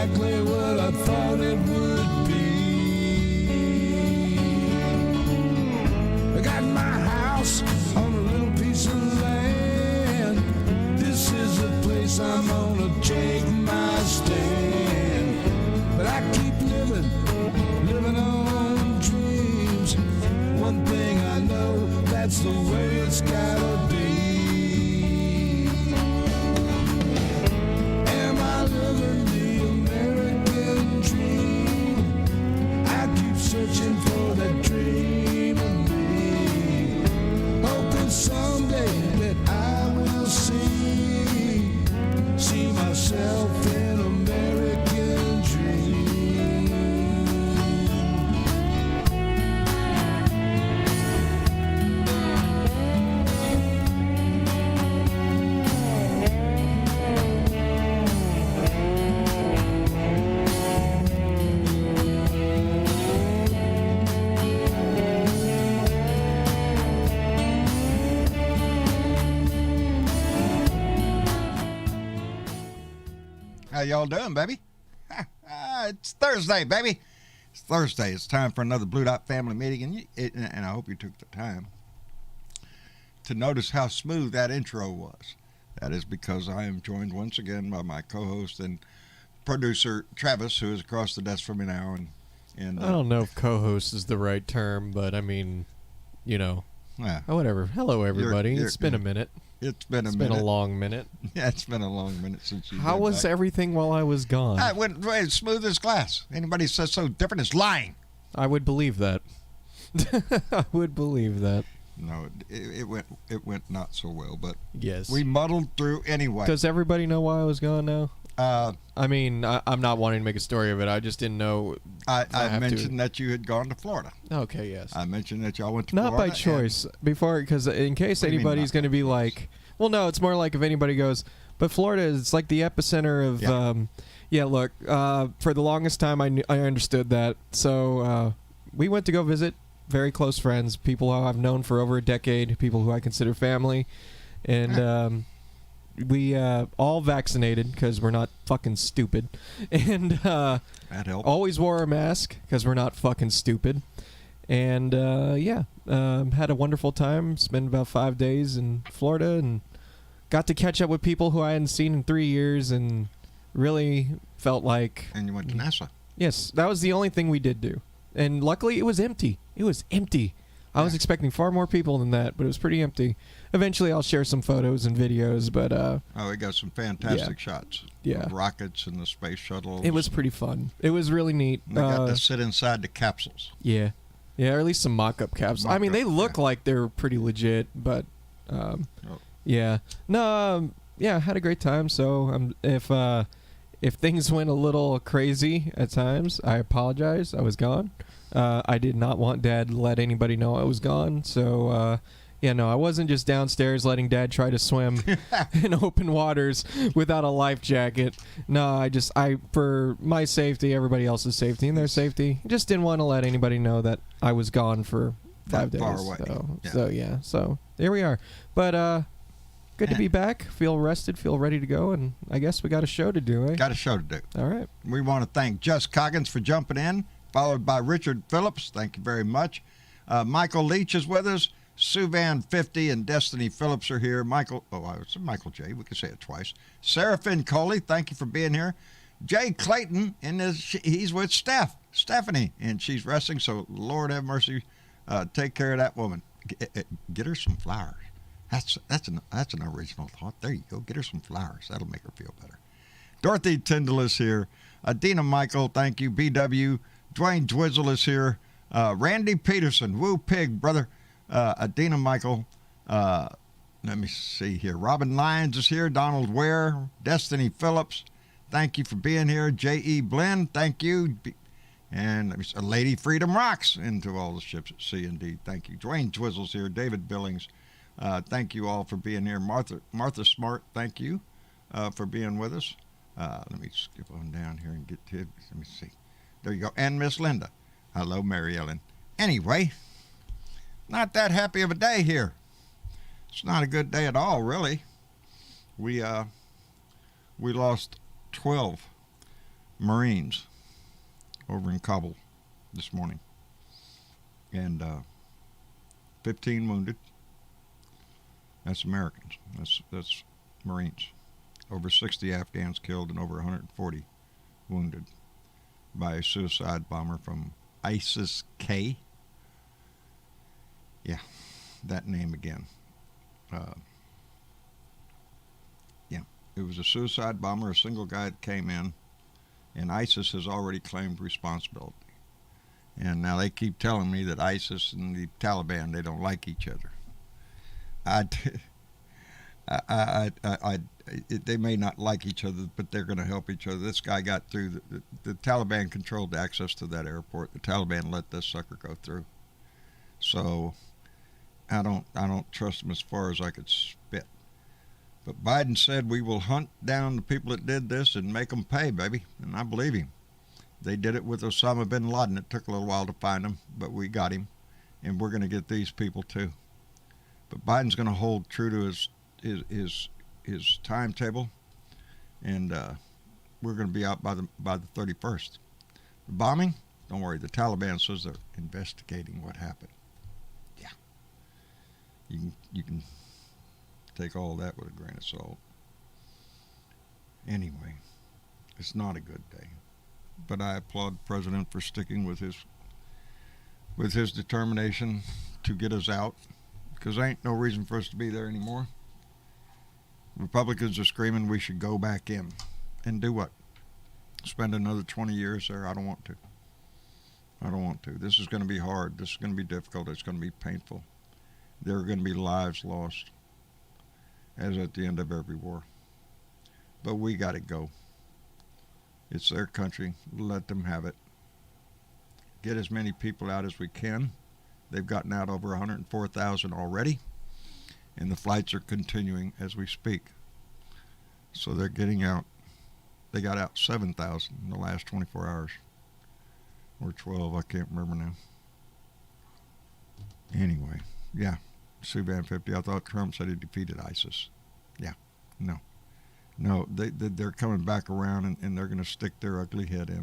exactly what I thought it would be. I got my house on a little piece of land. This is the place I'm gonna take my stand. But I keep living on dreams. One thing I know, that's the way it's gotta be. Am I living the American dream? I keep searching for that dream of me, hoping someday that I will see myself in American dream. How y'all doing, baby? It's Thursday, baby. It's Thursday. It's time for another Blue Dot family meeting, and I hope you took the time to notice how smooth that intro was. That is because I am joined once again by my co-host and producer, Travis, who is across the desk from me now. And I don't know if co-host is the right term, but I mean, you know, whatever. Hello, everybody. It's been a minute. It's been a long minute. Yeah, it's been a long minute since you. How was everything while I was gone? It went as smooth as glass. Anybody says so different is lying. I would believe that. I would believe that. No, it went not so well, but yes, we muddled through anyway. Does everybody know why I was gone now? I mean, I'm not wanting to make a story of it. I just didn't know. I mentioned that you had gone to Florida. Okay, yes. I mentioned that y'all went to Florida. Not by choice. Because in case anybody's going to be like, well, no, it's more like if anybody goes, but Florida is like the epicenter of. Look, for the longest time, I understood that. So we went to go visit very close friends, people who I've known for over a decade, people who I consider family, and. We all vaccinated because we're not fucking stupid, and that helped. Always wore a mask because we're not fucking stupid, and had a wonderful time. Spent about 5 days in Florida and got to catch up with people who I hadn't seen in 3 years, and really felt like. And you went to NASA. Yes, that was the only thing we did do, and luckily it was empty. It was empty. I was expecting far more people than that, but it was pretty empty. Eventually, I'll share some photos and videos, but... we got some fantastic shots. Yeah. Of rockets and the space shuttles. It was pretty fun. It was really neat. We got to sit inside the capsules. Yeah. Yeah, or at least some mock-up capsules. I mean, they look like they're pretty legit, but... Yeah. No, had a great time, so if things went a little crazy at times, I apologize. I was gone. I did not want Dad to let anybody know I was gone, so I wasn't just downstairs letting Dad try to swim in open waters without a life jacket. No, I for my safety, everybody else's safety, and their safety, just didn't want to let anybody know that I was gone for 5 days. Far away. So here we are. But good to be back. Feel rested, feel ready to go, and I guess we got a show to do, eh? Got a show to do. All right. We want to thank Jess Coggins for jumping in, followed by Richard Phillips. Thank you very much. Michael Leach is with us. Sue Van 50 and Destiny Phillips are here. Michael J. We can say it twice. Seraphin Coley, thank you for being here. Jay Clayton, he's with Stephanie, and she's resting, so Lord have mercy. Take care of that woman. Get her some flowers. That's an original thought. There you go. Get her some flowers. That'll make her feel better. Dorothy Tyndall is here. Dina Michael, thank you. BW. Dwayne Dwizzle is here. Randy Peterson, woo pig, brother. Adina Michael. Let me see here. Robin Lyons is here. Donald Ware. Destiny Phillips, thank you for being here. J.E. Blinn, thank you. And let me see, Lady Freedom Rocks into all the ships at sea, indeed. Thank you. Dwayne Dwizzle's here. David Billings, thank you all for being here. Martha Smart, thank you for being with us. Let me skip on down here and get to it. Let me see. There you go. And Miss Linda. Hello, Mary Ellen. Anyway, not that happy of a day here. It's not a good day at all, really. We lost 12 Marines over in Kabul this morning, and 15 wounded. That's Americans. That's Marines. Over 60 Afghans killed and over 140 wounded by a suicide bomber from ISIS-K. Yeah, that name again. Yeah, it was a suicide bomber, a single guy that came in, and ISIS has already claimed responsibility. And now they keep telling me that ISIS and the Taliban, they don't like each other. They may not like each other, but they're going to help each other. This guy got through. The Taliban controlled access to that airport. The Taliban let this sucker go through. So I don't trust him as far as I could spit. But Biden said we will hunt down the people that did this and make them pay, baby. And I believe him. They did it with Osama bin Laden. It took a little while to find him, but we got him. And we're going to get these people too. But Biden's going to hold true to his timetable, and we're going to be out by the 31st. The bombing, don't worry. The Taliban says they're investigating what happened. Yeah, you can take all that with a grain of salt. Anyway, it's not a good day, but I applaud the president for sticking with his determination to get us out, because there ain't no reason for us to be there anymore. Republicans are screaming we should go back in and do what? Spend another 20 years there? I don't want to. This is going to be hard. This is going to be difficult. It's going to be painful. There are going to be lives lost, as at the end of every war. But we got to go. It's their country. Let them have it. Get as many people out as we can. They've gotten out over 104,000 already, and the flights are continuing as we speak. So they're getting out. They got out 7,000 in the last 24 hours. Or 12, I can't remember now. Anyway, yeah, Suvan 50. I thought Trump said he defeated ISIS. Yeah, no, they're coming back around, and they're going to stick their ugly head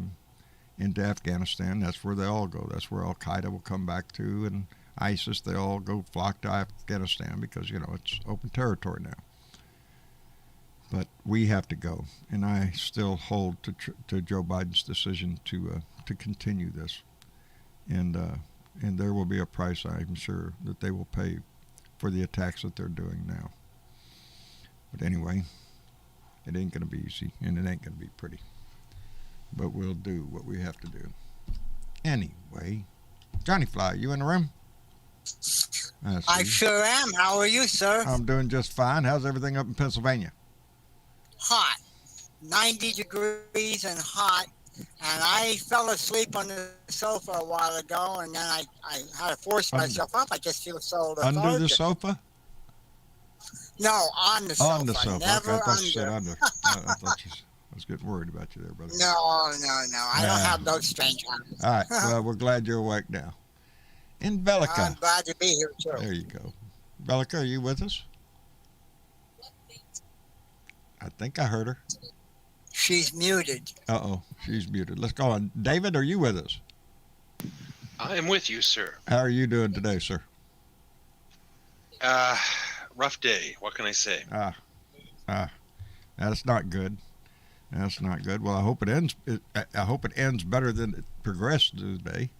into Afghanistan. That's where they all go. That's where Al Qaeda will come back to, and ISIS. They all go flock to Afghanistan because it's open territory now. But we have to go, and I still hold to Joe Biden's decision to continue this, and there will be a price, I'm sure, that they will pay for the attacks that they're doing now. But anyway, it ain't going to be easy, and it ain't going to be pretty. But we'll do what we have to do. Anyway, Johnny Fly, you in the room? I sure am. How are you, sir? I'm doing just fine. How's everything up in Pennsylvania? Hot. 90 degrees and hot. And I fell asleep on the sofa a while ago, and then I had to force myself up. I just feel so lethargic. Under the sofa? No, on the sofa. On the sofa. Never okay, I thought under. you said under. I thought I was getting worried about you there, brother. No. I don't have those strange habits. All right. Well, we're glad you're awake now. In Bellica. I'm glad to be here, too. There you go. Bellica, are you with us? I think I heard her. She's muted. Uh-oh. She's muted. Let's go on. David, are you with us? I am with you, sir. How are you doing today, sir? Rough day. What can I say? That's not good. That's not good. Well, I hope it ends. I hope it ends better than it progressed today.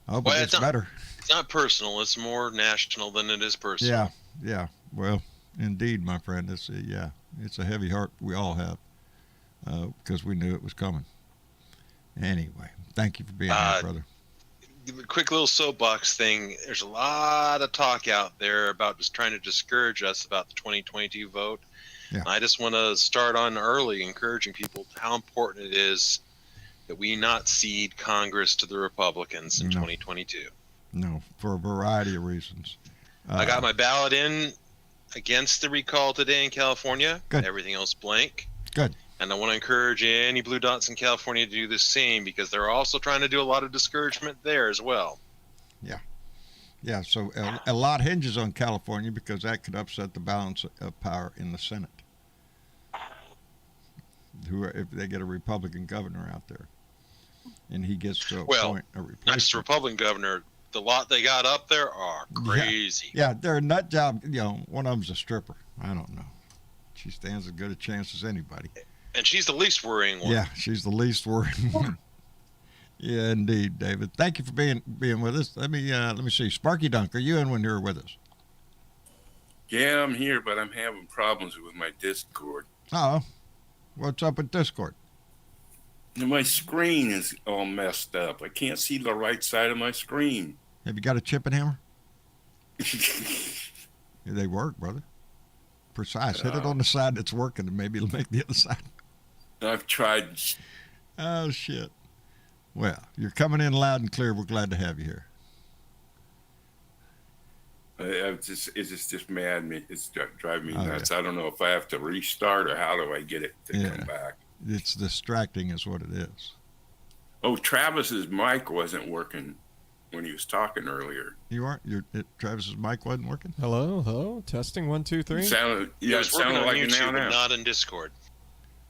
I hope it gets better. It's not personal. It's more national than it is personal. Yeah. Well, indeed, my friend. It's a heavy heart we all have because we knew it was coming. Anyway, thank you for being here, brother. Quick little soapbox thing. There's a lot of talk out there about just trying to discourage us about the 2022 vote. Yeah. I just want to start on early, encouraging people how important it is that we not cede Congress to the Republicans in 2022. No, for a variety of reasons. I got my ballot in against the recall today in California. Good. Everything else blank. Good. And I want to encourage any blue dots in California to do the same, because they're also trying to do a lot of discouragement there as well. Yeah, so a lot hinges on California because that could upset the balance of power in the Senate. if they get a Republican governor out there, and he gets to Well, appoint a replacement. not just a Republican governor. The lot they got up there are crazy. Yeah, they're a nut job. One of them's a stripper. I don't know. She stands as good a chance as anybody. And she's the least worrying one. Yeah, she's the least worrying one. Yeah, indeed, David. Thank you for being with us. Let me see. Sparky Dunk, are you in when you're with us? Yeah, I'm here, but I'm having problems with my Discord. Oh, what's up with Discord? And my screen is all messed up. I can't see the right side of my screen. Have you got a chip and hammer? They work, brother. Precise. Hit it on the side that's working, and maybe it'll make the other side. I've tried. Oh, shit. Well, you're coming in loud and clear. We're glad to have you here. It's just mad me. It's driving me Oh, nuts. yeah. I don't know if I have to restart or how do I get it to Yeah. come back. It's distracting is what it is. Oh, Travis's mic wasn't working when he was talking earlier. You aren't? Travis's mic wasn't working? Hello. Testing 1, 2, 3. It sounded, He was working sounded on like it YouTube, now. but not in Discord.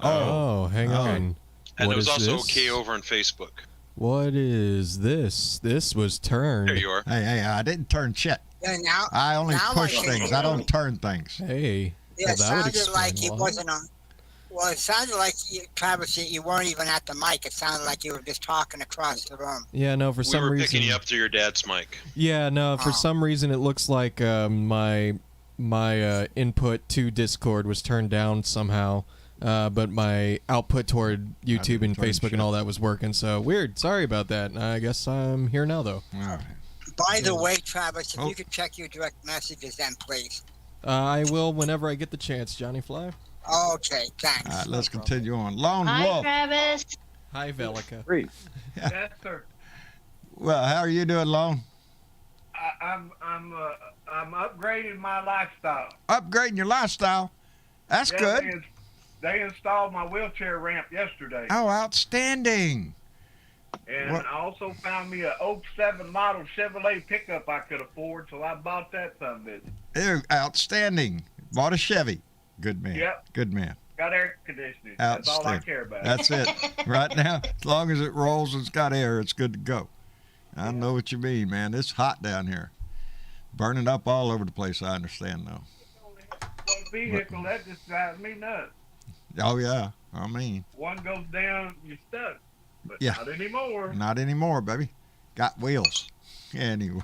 Oh, hang Oh. on. And What it was is also this? okay over on Facebook. What is this? This was turned. There you are. Hey, I didn't turn shit. Yeah, now, I only Now I push can things. hear I you. don't turn things. Hey. yeah, it Well, that would sounded like explain it a lot. wasn't on. Well, it sounded like Travis, you weren't even at the mic. It sounded like you were just talking across the room. Yeah, no, for We some were reason. picking you up through your dad's mic. Yeah, no, for Oh. some reason it looks like my input to Discord was turned down somehow, but my output toward YouTube and turn Facebook shit. and all that was working. So weird. Sorry about that. I guess I'm here now though. All right. By the way, Travis, if Oh. you could check your direct messages, then please. I will whenever I get the chance, Johnny Fly. Okay, thanks. All right, let's continue on. Lone Hi, Wolf. Travis. Hi, Velica. Yes, sir. Well, how are you doing, Lone? I'm upgrading my lifestyle. Upgrading your lifestyle. That's Yeah, good. They installed my wheelchair ramp yesterday, Oh, outstanding. and what- I also found me a 07 model Chevrolet pickup I could afford, so I bought that son of a bitch. Ew, outstanding. Bought a Chevy. Good man. Yep. Good man. Got air conditioning. That's all I Outstanding. care about. That's it. Right now, as long as it rolls and it's got air, it's good to go. I know what you mean, man. It's hot down here. Burning up all over the place, I understand, though. One vehicle that just drives me nuts. Oh, yeah. I mean, One goes down, you're stuck. But Yeah. not anymore. not anymore, baby. Got wheels. Anyway.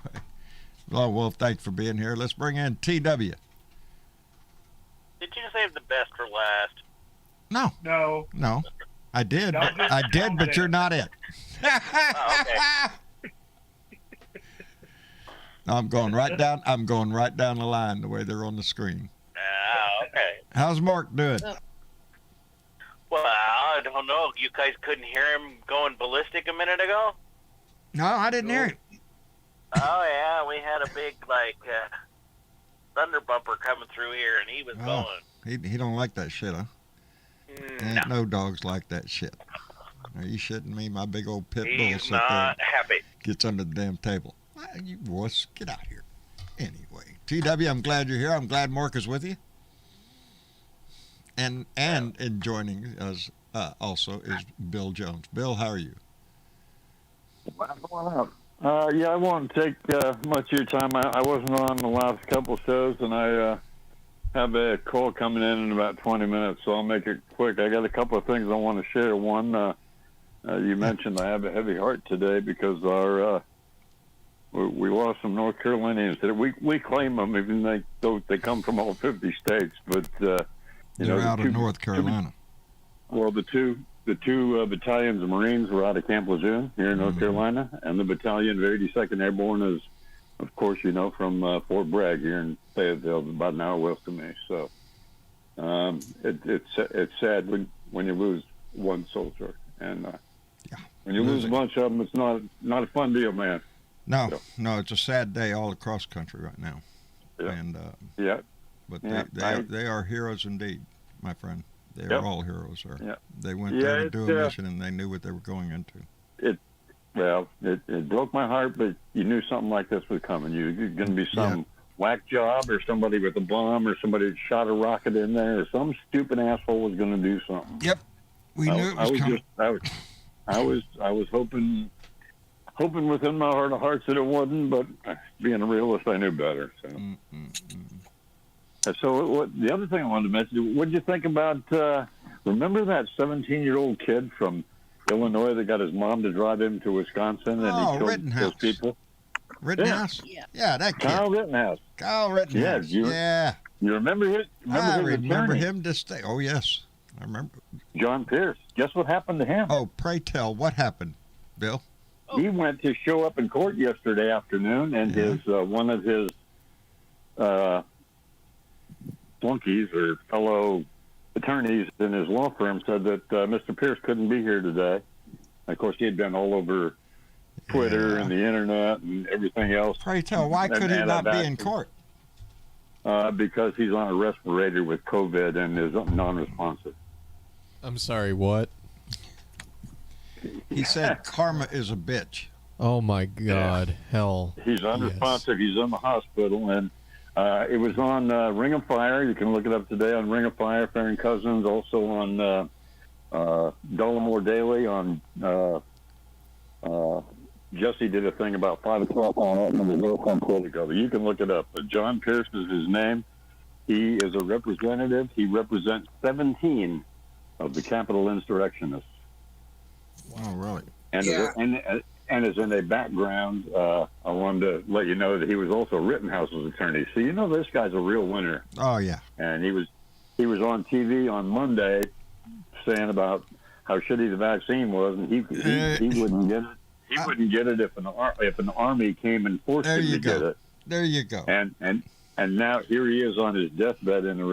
Lone Wolf, thanks for being here. Let's bring in TW. Did you save the best for last? No. No. I did. Don't just I did, count but it. you're not it. Oh, I'm going right down the line the way they're on the screen. Okay. How's Mark doing? Well, I don't know. You guys couldn't hear him going ballistic a minute ago? No, I didn't hear it. Oh, yeah. We had a big, thunder bumper coming through here, and he was Oh. going. He don't like that shit, huh? Ain't no dogs like that shit. Are you shitting me? My big old pit bull He's sit there not happy. gets under the damn table. You wuss, get out here. Anyway, TW, I'm glad you're here. I'm glad Mark is with you. And in joining us also is Bill Jones. Bill, how are you? What's going on? Yeah, I won't take much of your time. I wasn't on the last couple shows, and I have a call coming in about 20 minutes, so I'll make it quick. I got a couple of things I want to share. One, you mentioned I have a heavy heart today because we lost some North Carolinians. We claim them, even though they come from all 50 states. But They're out of North Carolina. The two battalions of Marines were out of Camp Lejeune here in North Carolina, and the battalion of 82nd Airborne is, of course, from Fort Bragg here in Fayetteville, about an hour west of me. So it's sad when you lose one soldier, and when you lose a bunch of them, it's not a fun deal, man. No, it's a sad day all across the country right now. Yeah. And Yeah. but Yeah, they are heroes indeed, my friend. They are Yep. all heroes, sir. Yeah. They went Yeah, there to do a it's, mission, and they knew what they were going into. It broke my heart, but you knew something like this was coming. You're going to be some whack job or somebody with a bomb or somebody that shot a rocket in there or some stupid asshole was going to do something. Yep. We knew it was coming. I was hoping within my heart of hearts that it wasn't, but being a realist, I knew better. So the other thing I wanted to mention, what did you think about, remember that 17-year-old kid from Illinois that got his mom to drive him to Wisconsin and he killed those people? Rittenhouse? Yeah, that kid. Kyle Rittenhouse. Yeah. You remember him? I remember him this day. Oh, yes. I remember. John Pierce. Guess what happened to him? Oh, pray tell, what happened, Bill? He went to show up in court yesterday afternoon, and his one of his flunkies or fellow attorneys in his law firm said that Mr. Pierce couldn't be here today. Of course, he had been all over Twitter and the internet and everything else. Pray tell, why could he not be in court? Because he's on a respirator with COVID and is non-responsive. I'm sorry, what? He said karma is a bitch. Oh, my God. Hell. He's unresponsive. Yes. He's in the hospital, and it was on Ring of Fire. You can look it up today on Ring of Fire, Farron Cousins, also on Dollamore Daily. On Jesse did a thing about 5 o'clock on it, and it was up on Politico. You can look it up. But John Pierce is his name. He is a representative. He represents 17 of the Capitol insurrectionists. Wow, really? And as in a background, I wanted to let you know that he was also Rittenhouse's attorney. So you know this guy's a real winner. Oh yeah. And he was on TV on Monday saying about how shitty the vaccine was, and he wouldn't get it. He wouldn't get it if an army came and forced him to get it. There you go. And now here he is on his deathbed in a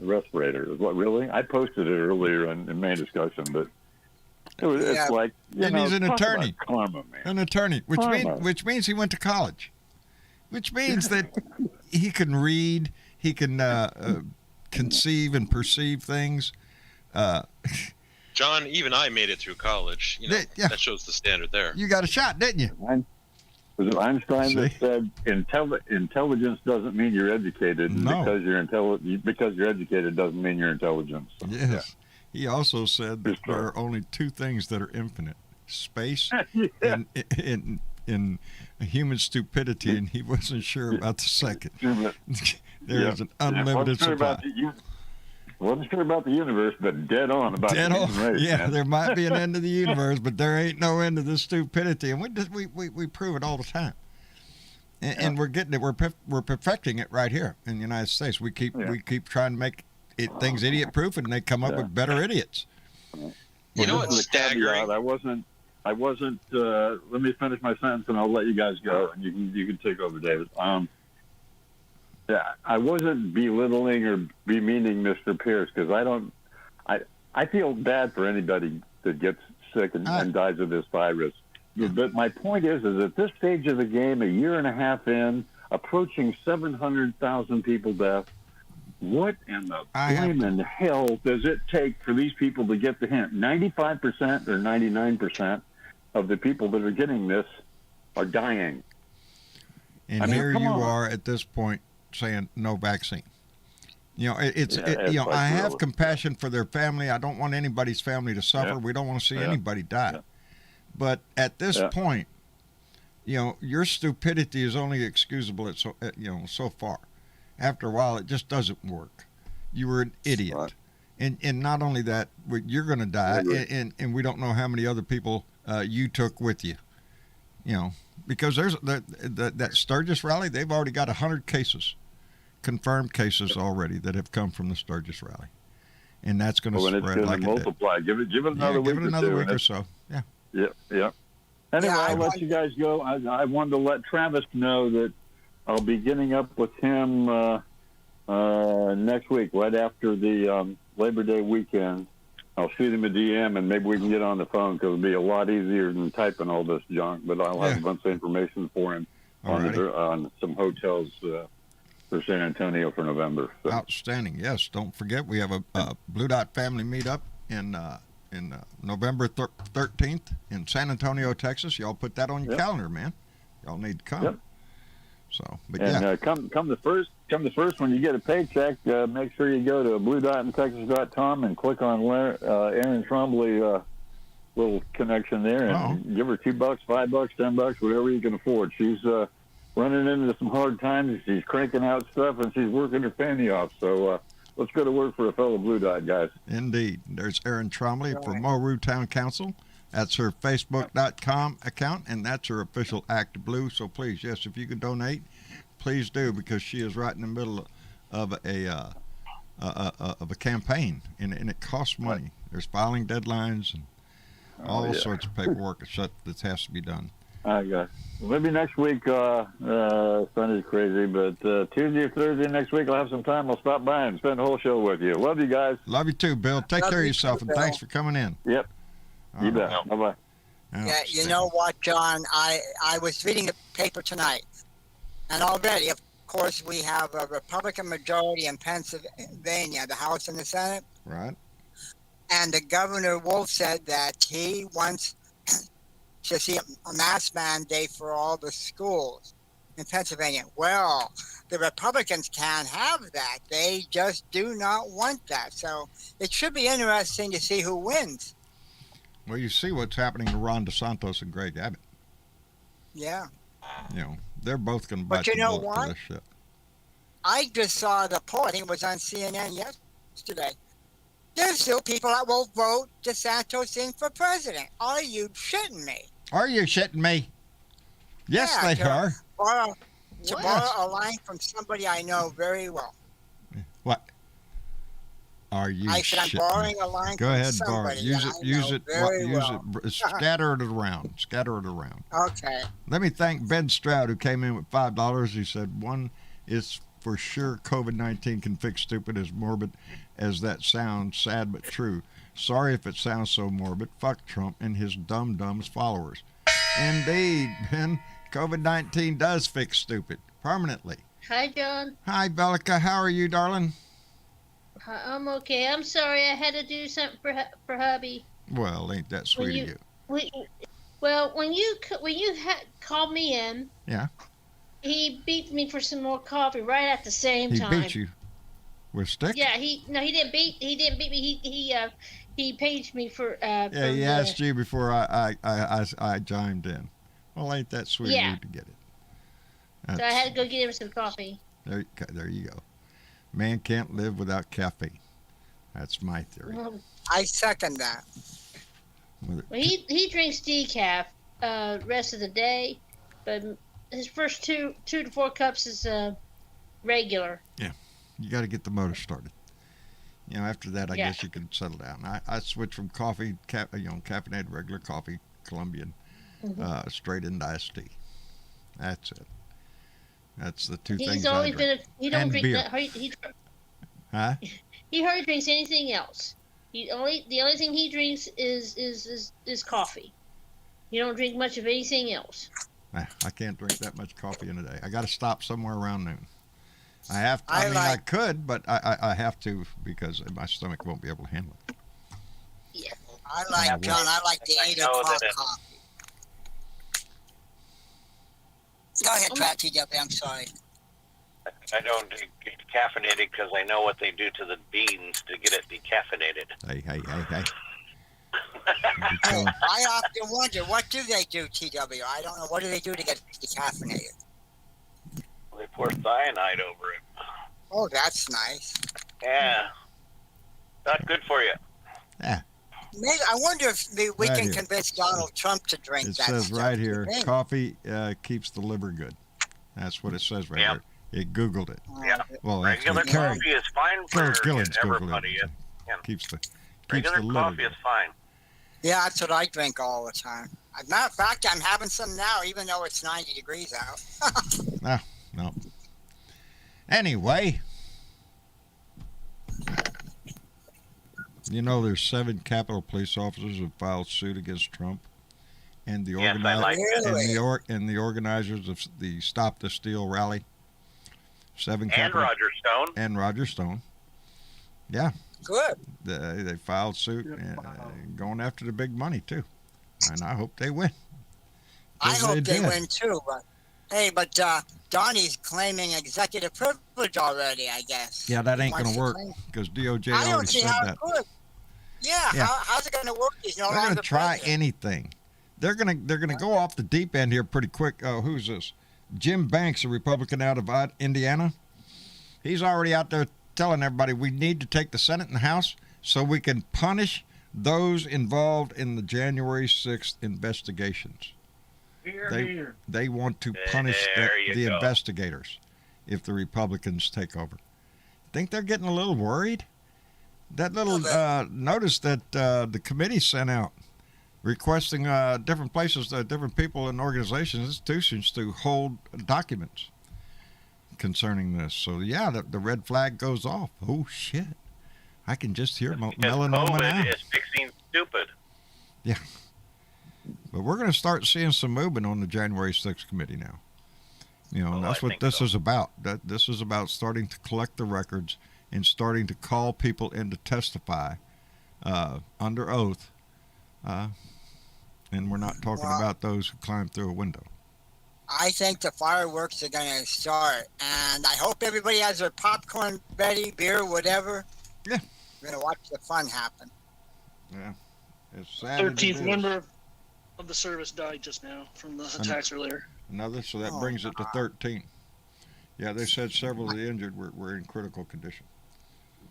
respirator. What, really? I posted it earlier in the main discussion, but it's like, and he's an attorney. Karma, man. An attorney, which means he went to college, which means that he can read, he can conceive and perceive things. John, even I made it through college. You know, that shows the standard there. You got a shot, didn't you? Was it Einstein that said intelligence doesn't mean you're educated? No. Because you're educated doesn't mean you're intelligent. So, yes. Yeah. He also said that there are only two things that are infinite: space and in human stupidity, and he wasn't sure about the second. There is an unlimited supply. Wasn't sure about the universe, but dead on about the human race. Yeah, man. There might be an end to the universe, but there ain't no end to this stupidity, and we prove it all the time. And we're getting it. We're perfecting it right here in the United States. We keep trying to make things idiot-proof, and they come up with better idiots. You know what's staggering? I wasn't. Let me finish my sentence, and I'll let you guys go, and you can take over, David. I wasn't belittling or demeaning Mr. Pierce because I feel bad for anybody that gets sick and dies of this virus. Yeah. But my point is at this stage of the game, a year and a half in, approaching 700,000 people dead, what in the blaming hell does it take for these people to get the hint? 95% or 99% of the people that are getting this are dying. And here you are at this point saying no vaccine. You know, I have compassion for their family. I don't want anybody's family to suffer. Yeah. We don't want to see anybody die. Yeah. But at this point, you know, your stupidity is only excusable at so far. After a while, it just doesn't work. You were an idiot. Right. And not only that, you're going to die, and we don't know how many other people you took with you. You know, because there's that Sturgis rally, they've already got 100 cases. Confirmed cases already that have come from the Sturgis rally, and that's going to spread like it multiply. Give it another week or so. Yeah. Yeah. Anyway, I'll let you guys go. I wanted to let Travis know that I'll be getting up with him next week, right after the Labor Day weekend. I'll shoot him a DM, and maybe we can get on the phone because it'll be a lot easier than typing all this junk. But I'll have a bunch of information for him on some hotels. For San Antonio for November. So. Outstanding. Yes. Don't forget we have a Blue Dot family meetup in November 13th in San Antonio, Texas. Y'all put that on your calendar, man. Y'all need to come. So, but And yeah, come the first when you get a paycheck, make sure you go to bluedotintexas.com and click on Aaron Trombley little connection there, and give her $2, $5, $10, whatever you can afford. She's running into some hard times. She's cranking out stuff, and she's working her fanny off. So let's go to work for a fellow Blue Dot, guys. indeed. There's Erin Trombley for Moru Town Council. That's her Facebook.com account, and that's her official Act of Blue. So please, yes, if you can donate, please do, because she is right in the middle of a campaign, and it costs money. There's filing deadlines and all sorts of paperwork that has to be done. I got. Maybe next week. Sunday's crazy, but Tuesday or Thursday next week, I'll have some time. I'll stop by and spend the whole show with you. Love you guys. Love you too, Bill. Take care of yourself, and thanks for coming in. Yep. You bet. Bye bye. Yeah, you know what, John? I was reading the paper tonight, and already, of course, we have a Republican majority in Pennsylvania, the House and the Senate. Right. And the Governor Wolf said that he wants to see a mask mandate for all the schools in Pennsylvania. Well, the Republicans can't have that. They just do not want that. So it should be interesting to see who wins. Well, you see what's happening to Ron DeSantis and Greg Abbott. Yeah. You know, they're both going to bite But you the know bullet for what? this shit. I just saw the poll. I think it was on CNN yesterday. There's still people that will vote DeSantis in for president. Are you shitting me? Are you shitting me? Yes, Yeah, they are. To borrow a line from somebody I know very well. What? Are you I said I'm shitting borrowing me? a line Go from ahead, borrow. somebody Use that it. I Use know it. very Use well. it. Scatter it around. Scatter it around. Okay. Let me thank Ben Stroud, who came in with $5. He said, one is for sure COVID-19 can fix stupid, as morbid as that sounds, sad but true. Sorry if it sounds so morbid. Fuck Trump and his dumb followers. Indeed, Ben, COVID-19 does fix stupid permanently. Hi, John. Hi, Bellica. How are you, darling? I'm okay. I'm sorry I had to do something for hubby. Well, ain't that sweet of you? When you called me in, Yeah. he beat me for some more coffee right at the same time. He beat you with a stick? Yeah, he didn't beat me. He paged me for. Yeah, he asked you before I chimed in. Well, ain't that sweet of you to get it? So I had to go get him some coffee. There you go. Man can't live without caffeine. That's my theory. I second that. Well, he drinks decaf rest of the day, but his first two to 4 cups is regular. Yeah, you got to get the motor started. You know, after that, I guess you can settle down. I switched from coffee, caffeinated regular coffee, Colombian, straight into iced tea. That's it. That's the two things. He's always been. He don't drink beer. that. Huh? He hardly drinks anything else. The only thing he drinks is coffee. You don't drink much of anything else. I can't drink that much coffee in a day. I got to stop somewhere around noon. I have to. I could, but I have to because my stomach won't be able to handle it. Yeah. I like the 8 o'clock coffee. Go ahead, Pat TW. I'm sorry. I don't get caffeinated because I know what they do to the beans to get it decaffeinated. Hey. I often wonder, what do they do, TW? I don't know. What do they do to get decaffeinated? They pour cyanide over it. Oh, that's nice. Yeah. Not good for you. Yeah. Maybe, I wonder if we Right can here. convince Donald Trump to drink It that says stuff. right here, Drink. coffee keeps the liver good. That's what it says right here. It Googled it. Yeah. Well, Regular actually, coffee is fine for Gillen's Googled everybody. it. Yeah. Keeps the Regular liver coffee good. is fine. Yeah, that's what I drink all the time. As a matter of fact, I'm having some now, even though it's 90 degrees out. No. Anyway, you know there's 7 Capitol police officers who filed suit against Trump and the Yes, I like that. and the organizers of the Stop the Steal rally. 7 And Capitol Roger Stone. and Roger Stone. Yeah. Good. They filed suit going after the big money too, and I hope they win. I 'Cause hope they did. win too, but Hey, but Donnie's claiming executive privilege already, I guess. Yeah, that He ain't wants going to to work claim- because DOJ I don't already see said how that. it could. Yeah, Yeah. how's it going to work? He's no They're longer going to try president. anything. They're gonna go off the deep end here pretty quick. Who's this? Jim Banks, a Republican out of Indiana. He's already out there telling everybody we need to take the Senate and the House so we can punish those involved in the January 6th investigations. Here. They want to punish the investigators if the Republicans take over. Think they're getting a little worried? That little notice that the committee sent out requesting different places, different people and organizations, institutions to hold documents concerning this. So, yeah, the red flag goes off. Oh, shit. I can just hear melanoma COVID now. is fixing stupid. Yeah. But we're going to start seeing some movement on the January 6th committee now. You know, that's what this is about. This is about starting to collect the records and starting to call people in to testify under oath. And we're not talking about those who climbed through a window. I think the fireworks are going to start, and I hope everybody has their popcorn ready, beer, whatever. Yeah. We're going to watch the fun happen. Yeah. It's sad. 13th member of the service died just now from the attacks earlier. Another, so that brings it to 13. Yeah, they said several of the injured were in critical condition.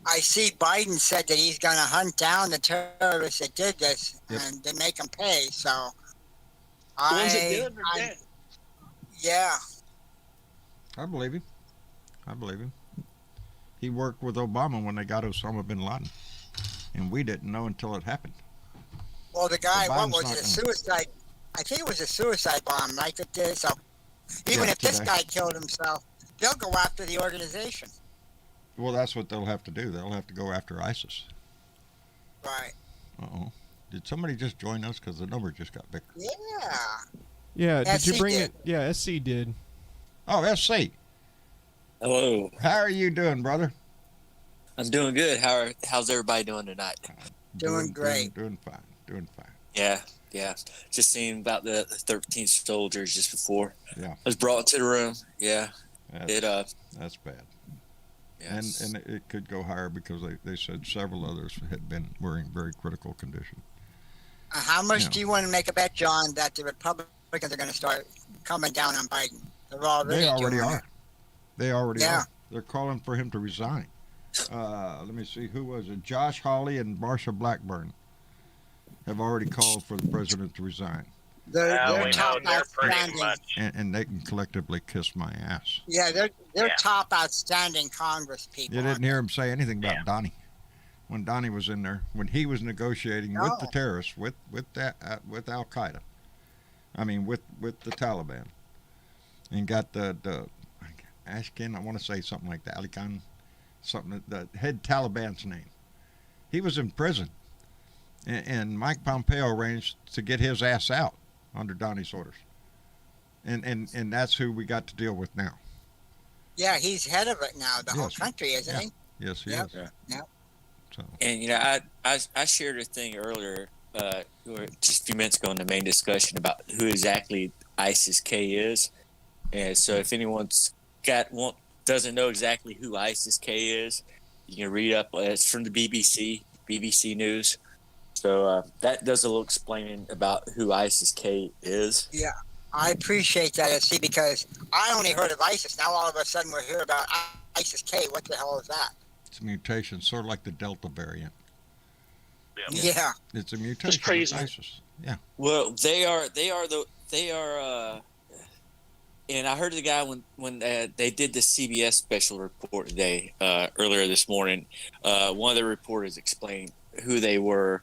I see Biden said that he's going to hunt down the terrorists that did this, and they make them pay. So, The ones that did are dead. Yeah. I believe him. He worked with Obama when they got Osama bin Laden, and we didn't know until it happened. Well, the guy, So what Biden's was not it? A gonna- suicide. I think it was a suicide bomb, right? That did. So, even if this today. guy killed himself, they'll go after the organization. Well, that's what they'll have to do. They'll have to go after ISIS. Right. Uh-oh. Did somebody just join us? Because the number just got bigger. Yeah. Yeah, did you SC bring did. it? Yeah, SC did. Oh, SC. Hello. How are you doing, brother? I'm doing good. How's everybody doing tonight? Doing great. Doing fine. Yeah. Just seeing about the 13th soldiers just before. Yeah. I was brought into the room. Yeah. That's bad. Yes. And it could go higher because they said several others were in very critical condition. How much do you want to make a bet, John, that the Republicans are going to start coming down on Biden? They already doing are. it. They already Yeah. are. They're calling for him to resign. Let me see. Who was it? Josh Hawley and Marsha Blackburn have already called for the president to resign. They're top pretty outstanding. much. And they can collectively kiss my ass. Yeah, they're top outstanding Congress people. You didn't hear him say anything about Donnie. When Donnie was in there, when he was negotiating with the terrorists, with Al Qaeda, I mean with the Taliban, and got the Ashkin, I want to say something like that, Ali Khan, something, the head Taliban's name. He was in prison, and Mike Pompeo arranged to get his ass out under Donnie's orders, and that's who we got to deal with now. Yeah, he's head of it now, the whole Yes. country, isn't he? Yes, he Yep. is. Yep. So. And I shared a thing earlier, just a few minutes ago in the main discussion about who exactly ISIS-K is. And so if anyone's doesn't know exactly who ISIS-K is, you can read up. It's from the BBC News. So that does a little explaining about who ISIS-K is. Yeah, I appreciate that, SC, because I only heard of ISIS. Now all of a sudden we're here about ISIS-K. What the hell is that? It's a mutation, sort of like the Delta variant. Yeah. It's a mutation. crazy. Of ISIS. Yeah. Well, they are, and I heard the guy when they did the CBS special report today, earlier this morning, one of the reporters explained who they were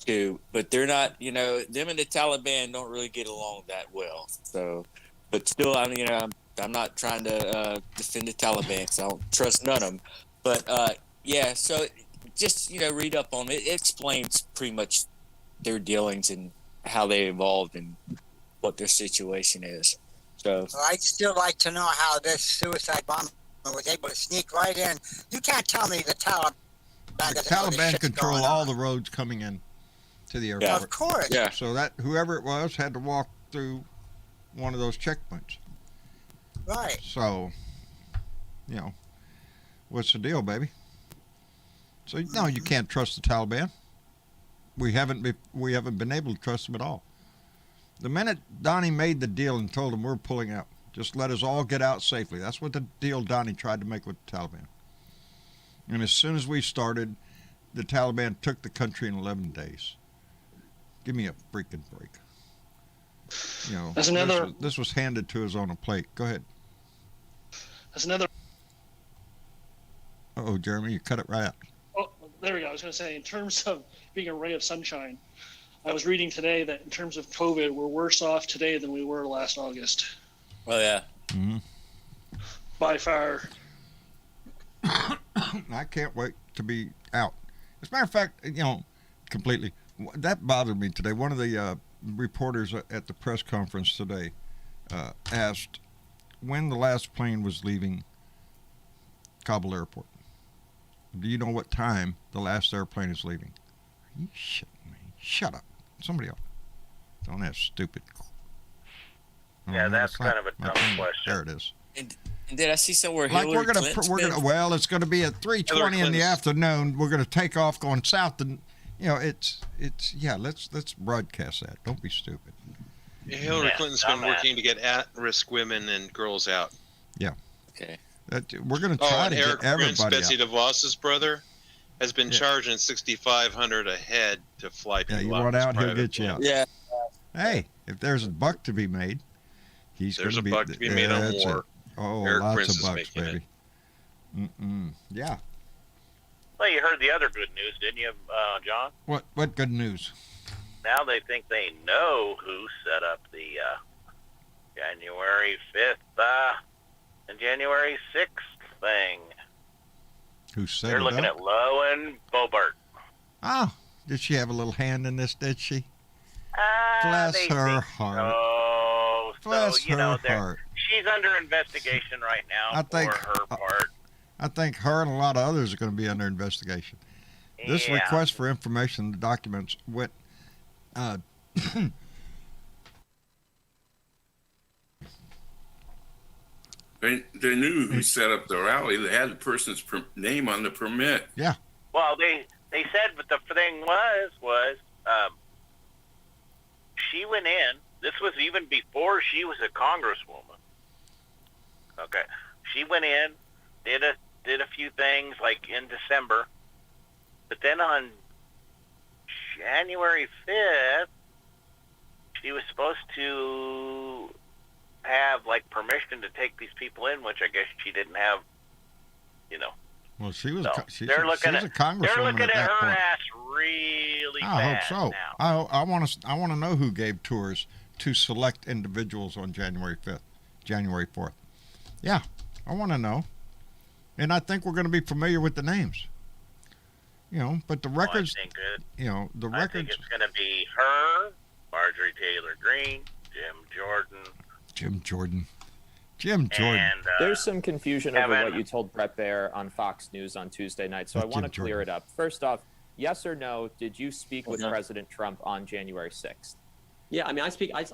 too, but they're not, them and the Taliban don't really get along that well. So, but still, I'm not trying to defend the Taliban because I don't trust none of them. But yeah, so just read up on it. It explains pretty much their dealings and how they evolved and what their situation is. So Well, I'd still like to know how this suicide bomber was able to sneak right in. You can't tell me the Taliban The doesn't know this Taliban shit's control going all on. the roads coming in to the Yeah. airport. Of course. yeah, So that whoever it was had to walk through one of those checkpoints. Right. So, what's the deal, baby? So no, you can't trust the Taliban. We haven't been able to trust them at all. The minute Donnie made the deal and told them we're pulling out, just let us all get out safely. That's what the deal Donnie tried to make with the Taliban. And as soon as we started, the Taliban took the country in 11 days. Give me a freaking break. That's another. This was handed to us on a plate. Go ahead. That's another. Oh, Jeremy, you cut it right out. Oh, there we go. I was going to say, in terms of being a ray of sunshine, I was reading today that in terms of COVID, we're worse off today than we were last August. Oh yeah. Mm-hmm. By far. I can't wait to be out. As a matter of fact, completely. That bothered me today. One of the reporters at the press conference today asked when the last plane was leaving Kabul airport. Do you know what time the last airplane is leaving? Are you shitting me? Shut up. Somebody else. Don't ask stupid. Yeah, that's kind of a tough question. There it is. And did I see somewhere Like Hillary Clinton's been- well, it's going to be at 3:20 in the afternoon. We're going to take off going south, and it's let's broadcast that. Don't be stupid. Hillary Clinton's been working to get at-risk women and girls out. Yeah. Okay. We're going to try to Eric get everybody Prince, Betsy out. DeVos's brother, has been charging $6,500 a head to fly people Yeah, you out. want his out, he'll private get you plane. out. Yeah. Hey, if there's a buck to be made, There's a buck to be made on that's war. it. Oh, Eric lots Prince of is bucks, making baby. Yeah. Well, you heard the other good news, didn't you, John? What good news? Now they think they know who set up the January 5th and January 6th thing. Who set They're it looking up? at Lowen Bobart. Oh, did she have a little hand in this, did she? Bless Bless her heart. Oh, Bless so, her heart. she's under investigation right now I think, for her part. I think her and a lot of others are going to be under investigation. This Yeah. request for information, the documents went. They knew who set up the rally. They had the person's name on the permit. Yeah. Well, they said, but the thing was she went in. This was even before she was a congresswoman. Okay, she went in, did a few things like in December, but then on January 5th, she was supposed to have like permission to take these people in, which I guess she didn't have. Well, she was. So, She's they're a looking at congresswoman they're looking at at that her point. ass really I bad hope so. now. I want to know who gave tours to select individuals on January 5th, January 4th. Yeah, I want to know. And I think we're going to be familiar with the names. But the records, I think the I think records. it's going to be her, Marjorie Taylor Greene, Jim Jordan, Jim Jordan. and There's some confusion over Kevin. what you told Brett Baer on Fox News on Tuesday night, so I That's want to Jim clear Jordan. it up. First off, yes or no, did you speak with President Trump on January 6th? Yeah, I mean, I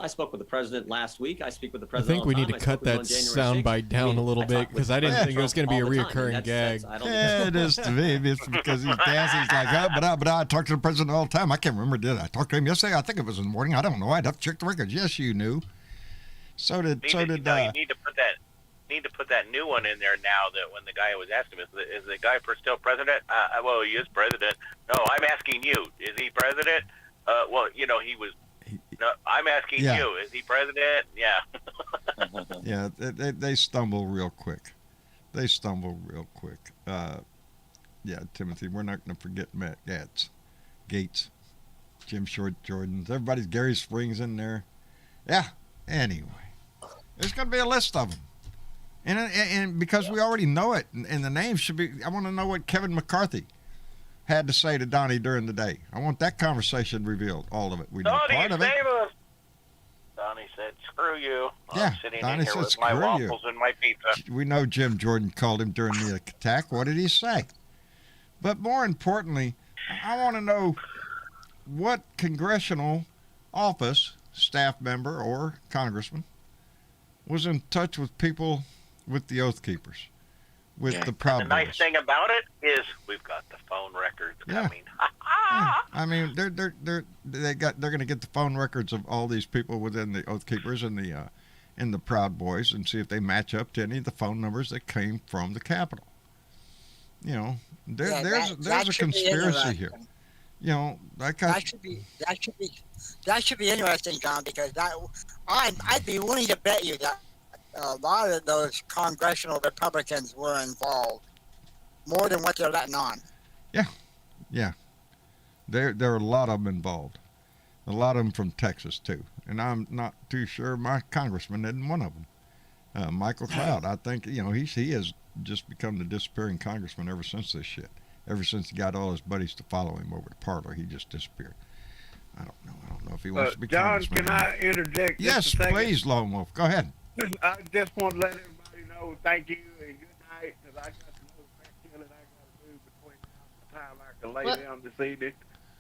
spoke with the president last week. I speak with the I president. think we all the need to time. I cut spoke with him that on January sound 6th. bite down a little I bit talk with because I didn't President think it was going to be a Trump all the time. reoccurring That's- gag. I don't Yeah, it is to me. It's because he's dancing. He's like, but I talked to the president all the time. I can't remember, did I? talked to him yesterday. I think it was in the morning. I don't know. I'd have to check the records. Yes, you knew. So did. you need to put that new one in there now. That when the guy was asking him, is the guy still president? Well, he is president. No, I'm asking you, is he president? Well, he was. No, I'm asking you, is he president? Yeah. Yeah, they stumble real quick. Yeah, Timothy, we're not going to forget Matt Gates, Jim Jordan. Everybody's Gary Springs in there. Yeah. Anyway, there's going to be a list of them, and because we already know it, and the names should be. I want to know what Kevin McCarthy had to say to Donnie during the day. I want that conversation revealed, all of it. We know part of it. Donnie said, "Screw you." Yeah, I'm sitting Donnie in here said, with my "Screw you." waffles and my pizza. We know Jim Jordan called him during the attack. What did he say? But more importantly, I want to know what congressional office, staff member, or congressman was in touch with people, with the Oath Keepers, with the Proud And the nice Boys. thing about it is we've got the phone records coming. Yeah. I mean, they're going to get the phone records of all these people within the Oath Keepers and the Proud Boys, and see if they match up to any of the phone numbers that came from the Capitol. You know, there's a conspiracy here. You know, that should be interesting, John, because I'd be willing to bet you that a lot of those congressional Republicans were involved, more than what they're letting on. Yeah. There are a lot of them involved. A lot of them from Texas, too. And I'm not too sure my congressman isn't one of them. Michael Cloud, I think, you know, he has just become the disappearing congressman ever since this shit. Ever since he got all his buddies to follow him over to Parler, he just disappeared. I don't know if he wants to be John, congressman. can I interject? Yes, just a second? please, Lone Wolf. Go ahead. I just want to let everybody know thank you and good night, because I got another vaccine that I got to do between now and the time I can lay down this evening.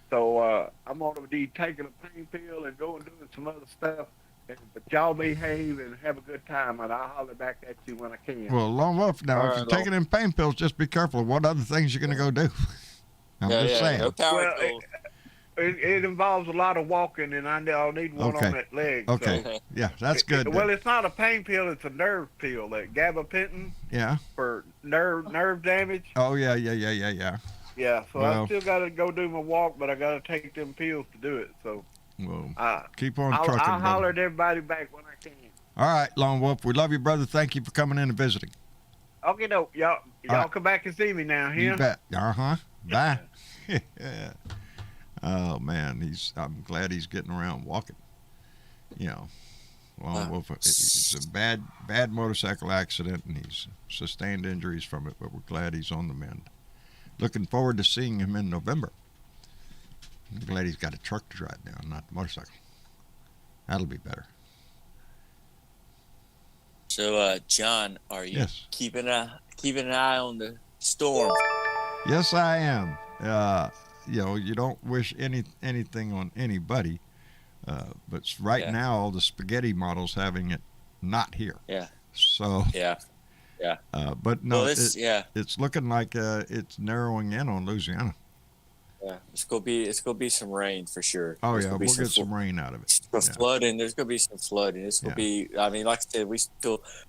So I'm going to be taking a pain pill and going doing some other stuff. But y'all behave and have a good time, and I'll holler back at you when I can. Well, Lone Wolf, now, if you're taking them pain pills, just be careful. What other things you're going to go do? I'm just saying. Well, it involves a lot of walking, and I'll need one on that leg. Okay. So. Yeah, that's good. Well, it's not a pain pill; it's a nerve pill, like gabapentin. Yeah. For nerve damage. Oh yeah. Yeah. So I still got to go do my walk, but I got to take them pills to do it. So. Well, keep on trucking. I'll holler at everybody back when I can. All right, Lone Wolf. We love you, brother. Thank you for coming in and visiting. Okay, dope. Y'all come back and see me now. Here. You bet. Bye. Yeah. Oh man, I'm glad he's getting around walking. You know, Lone Wolf. It's a bad motorcycle accident, and he's sustained injuries from it. But we're glad he's on the mend. Looking forward to seeing him in November. I'm glad he's got a truck to drive now, not the motorcycle. That'll be better. So, John, are you keeping an eye on the storm? Yes, I am. You know, you don't wish anything on anybody, but right now all the spaghetti models having it not here. Yeah. So. Yeah. But no, well, it's looking like it's narrowing in on Louisiana. Yeah, it's gonna be some rain for sure. Oh yeah, we'll get some rain out of it. Flooding. There's gonna be some flooding. It's gonna be. I mean, like I said,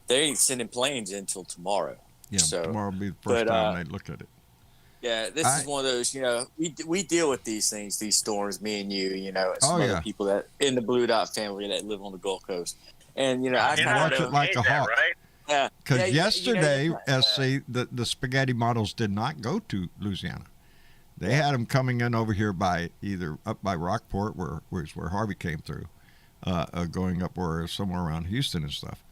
they ain't sending planes in until tomorrow. Yeah, so, tomorrow will be the first time they look at it. Yeah, this is one of those. You know, we deal with these things, these storms. Me and you. You know, some other people that in the Blue Dot family that live on the Gulf Coast, and you know, I watch it like a hawk. Right? Yeah, because yesterday, SC, the spaghetti models did not go to Louisiana. They had them coming in over here by either up by Rockport, where Harvey came through, going up somewhere around Houston and stuff.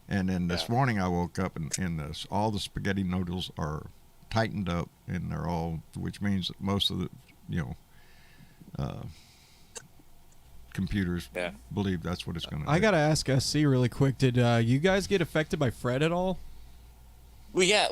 And then this morning I woke up and all the spaghetti noodles are tightened up, and they're all, which means that most of the computers believe that's what it's going to do. I gotta ask SC really quick. Did you guys get affected by Fred at all? We got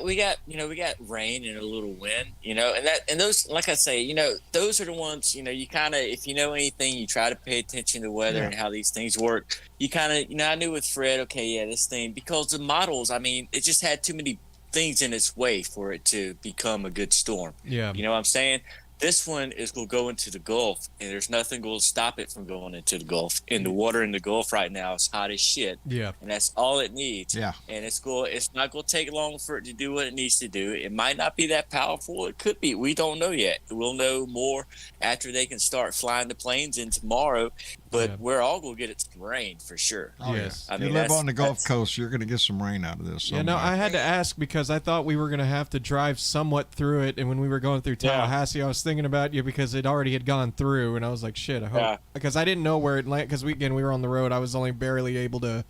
rain and a little wind, and those, like I say, those are the ones, you kind of, if you know anything, you try to pay attention to weather and how these things work. You kind of, I knew with Fred, okay, this thing, because the models, I mean, it just had too many things in its way for it to become a good storm. Yeah. You know what I'm saying? This one is going to go into the Gulf, and there's nothing going to stop it from going into the Gulf. And the water in the Gulf right now is hot as shit. Yeah. And that's all it needs. Yeah. And it's not going to take long for it to do what it needs to do. It might not be that powerful. It could be. We don't know yet. We'll know more after they can start flying the planes in tomorrow. But we're all going to get some rain for sure. Oh, yes. I mean, you live on the Gulf Coast, you're going to get some rain out of this. Yeah, no, I had to ask because I thought we were going to have to drive somewhat through it. And when we were going through Tallahassee, I was thinking about you because it already had gone through. And I was like, shit, I hope. Because I didn't know where it landed. Because, we were on the road. I was only barely able to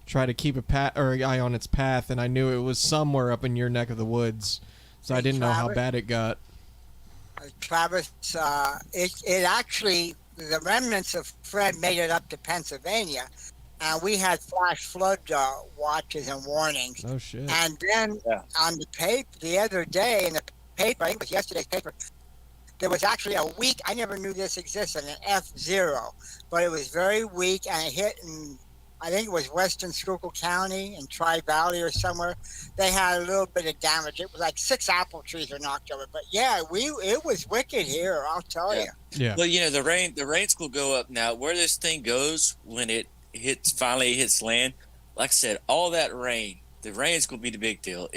try to keep an eye on its path. And I knew it was somewhere up in your neck of the woods. So I didn't know how bad it got. Travis, it actually... The remnants of Fred made it up to Pennsylvania, and we had flash flood watches and warnings. Oh, shit. And then on the paper, the other day in the paper, I think it was yesterday's paper, there was actually a weak, I never knew this existed, an F0, but it was very weak, and it hit in I think it was Western Schuylkill County in Tri-Valley or somewhere. They had a little bit of damage. It was like 6 apple trees were knocked over. But yeah, it was wicked here, I'll tell you. Yeah. Well, the rains will go up now. Where this thing goes when it finally hits land, like I said, all that rain, the rain's gonna be the big deal.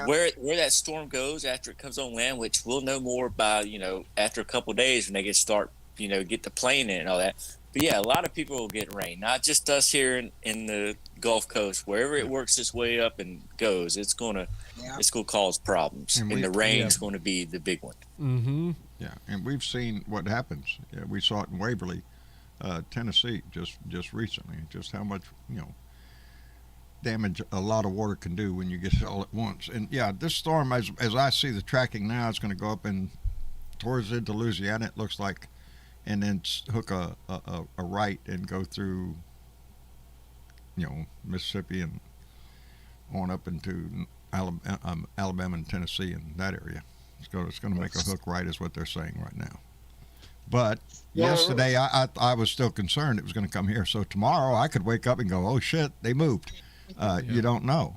Where that storm goes after it comes on land, which we'll know more by after a couple of days when they get the plane in and all that. But yeah, a lot of people will get rain, not just us here in the Gulf Coast. Wherever it works its way up and goes, it's gonna cause problems, and the rain's going to be the big one. Mm-hmm. Yeah, and we've seen what happens. Yeah, we saw it in Waverly, Tennessee, just recently. Just how much damage a lot of water can do when you get it all at once. And yeah, this storm, as I see the tracking now, it's going to go up towards into Louisiana. It looks like. And then hook a right and go through, Mississippi and on up into Alabama and Tennessee and that area. It's going to make a hook right, is what they're saying right now. But yesterday I was still concerned it was going to come here. So tomorrow I could wake up and go, oh shit, they moved. You don't know.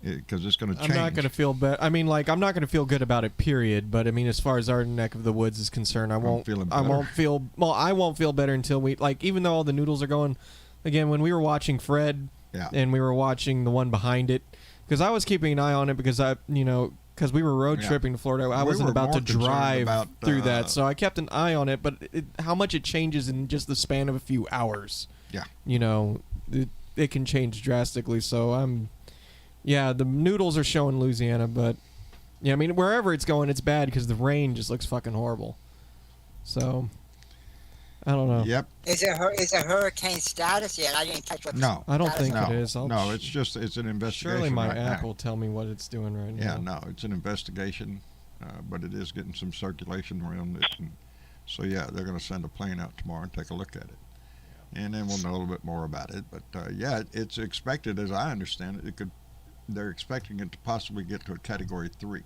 Because it's going to change. I'm not going to feel bad. I mean, I'm not going to feel good about it, period. But I mean, as far as our neck of the woods is concerned, I won't feel better until we, even though all the noodles are going, again, when we were watching Fred and we were watching the one behind it, because I was keeping an eye on it because because we were road tripping to Florida. I wasn't about to drive through that. So I kept an eye on it, but how much it changes in just the span of a few hours. Yeah. It can change drastically. So yeah, the noodles are showing Louisiana, but yeah, I mean, wherever it's going, it's bad because the rain just looks fucking horrible. So, I don't know. Yep. Is it hurricane status yet? I didn't catch what. No, I don't think it is. No, it's an investigation. Surely my right app now. will tell me what it's doing right now. Yeah, no, it's an investigation, but it is getting some circulation around it. And so yeah, they're going to send a plane out tomorrow and take a look at it. And then we'll know a little bit more about it. But yeah, it's expected, as I understand it, they're expecting it to possibly get to a Category 3.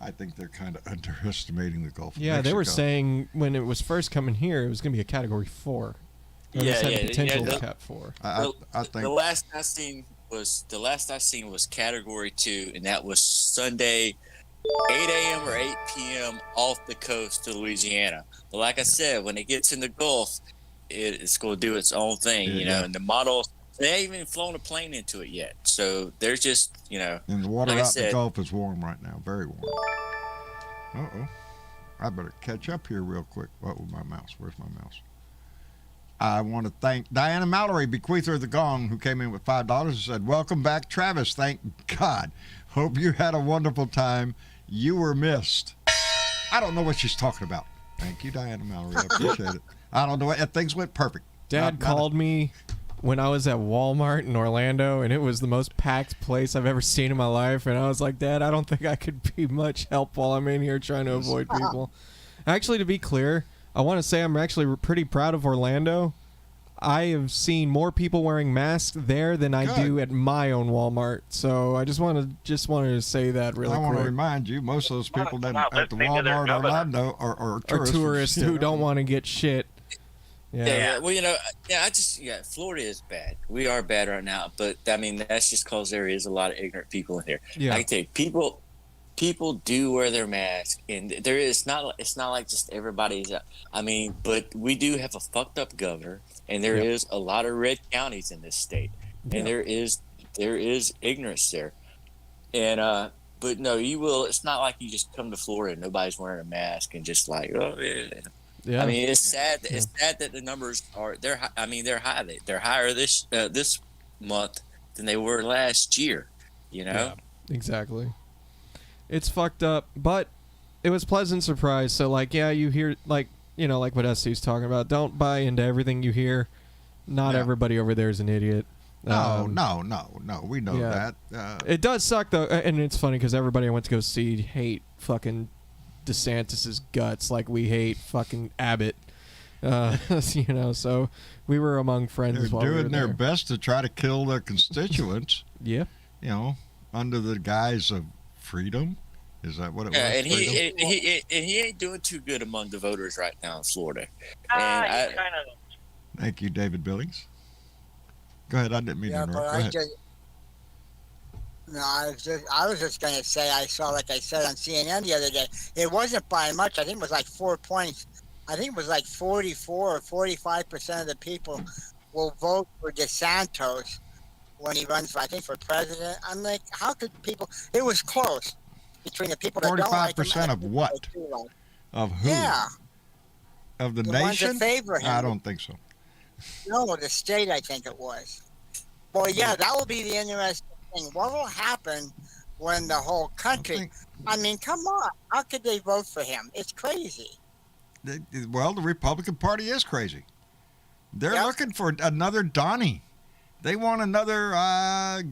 I think they're kind of underestimating the Gulf of Mexico. They were saying when it was first coming here, it was going to be a Category 4. Potential Cat 4. I think the last I seen was Category 2, and that was Sunday, 8 a.m. or 8 p.m. off the coast to Louisiana. But like I said, when it gets in the Gulf, it's going to do its own thing, and the models. They haven't even flown a plane into it yet, so they're just, And the water out in the Gulf is warm right now, very warm. Uh-oh. I better catch up here real quick. What was my mouse? Where's my mouse? I want to thank Diana Mallory, bequeather of the gong, who came in with $5 and said, welcome back, Travis. Thank God. Hope you had a wonderful time. You were missed. I don't know what she's talking about. Thank you, Diana Mallory. I appreciate it. I don't know. Things went perfect. Dad called me when I was at Walmart in Orlando, and it was the most packed place I've ever seen in my life. And I was like, Dad, I don't think I could be much help while I'm in here trying to avoid people. Actually, to be clear, I want to say I'm actually pretty proud of Orlando. I have seen more people wearing masks there than I do at my own Walmart. So I just wanted to say that really quick. I want to remind you, most of those people at the Walmart in Orlando are tourists who don't want to get shit. Yeah. Well, Florida is bad. We are bad right now, but I mean that's just because there is a lot of ignorant people in here. Yeah. I can tell you, people do wear their mask, and it's not like just everybody's. I mean, but we do have a fucked up governor, and there is a lot of red counties in this state, and there is ignorance there, and but no, you will. It's not like you just come to Florida and nobody's wearing a mask and just like Yeah. I mean, it's sad. It's sad that the numbers are they're high. They're higher this month than they were last year. Yeah, exactly. It's fucked up, but it was a pleasant surprise. So you hear like what SC's talking about. Don't buy into everything you hear. Not everybody over there is an idiot. No. We know that. It does suck though, and it's funny because everybody I went to go see hate fucking DeSantis's guts like we hate fucking Abbott. So we were among friends. They're while doing we were their there. best to try to kill their constituents. Yeah. Under the guise of freedom. Is that what it was? And he ain't doing too good among the voters right now in Florida. Thank you, David Billings. Go ahead. I didn't mean to Yeah, interrupt. but Go ahead. I was just gonna say I saw, like I said on CNN the other day, it wasn't by much. I think it was like 4 points. I think it was like 44 or 45% of the people will vote for DeSantis when he runs, I think, for president. I'm like, how could people? It was close between the people that don't like him. 45% of what? Of who? Yeah. Of the The ones that nation? favor him. I don't think so. No, the state, I think it was. Well, yeah, that will be the interesting thing. What will happen when the whole country? I mean, come on. How could they vote for him? It's crazy. Well, the Republican Party is crazy. They're looking for another Donnie. They want another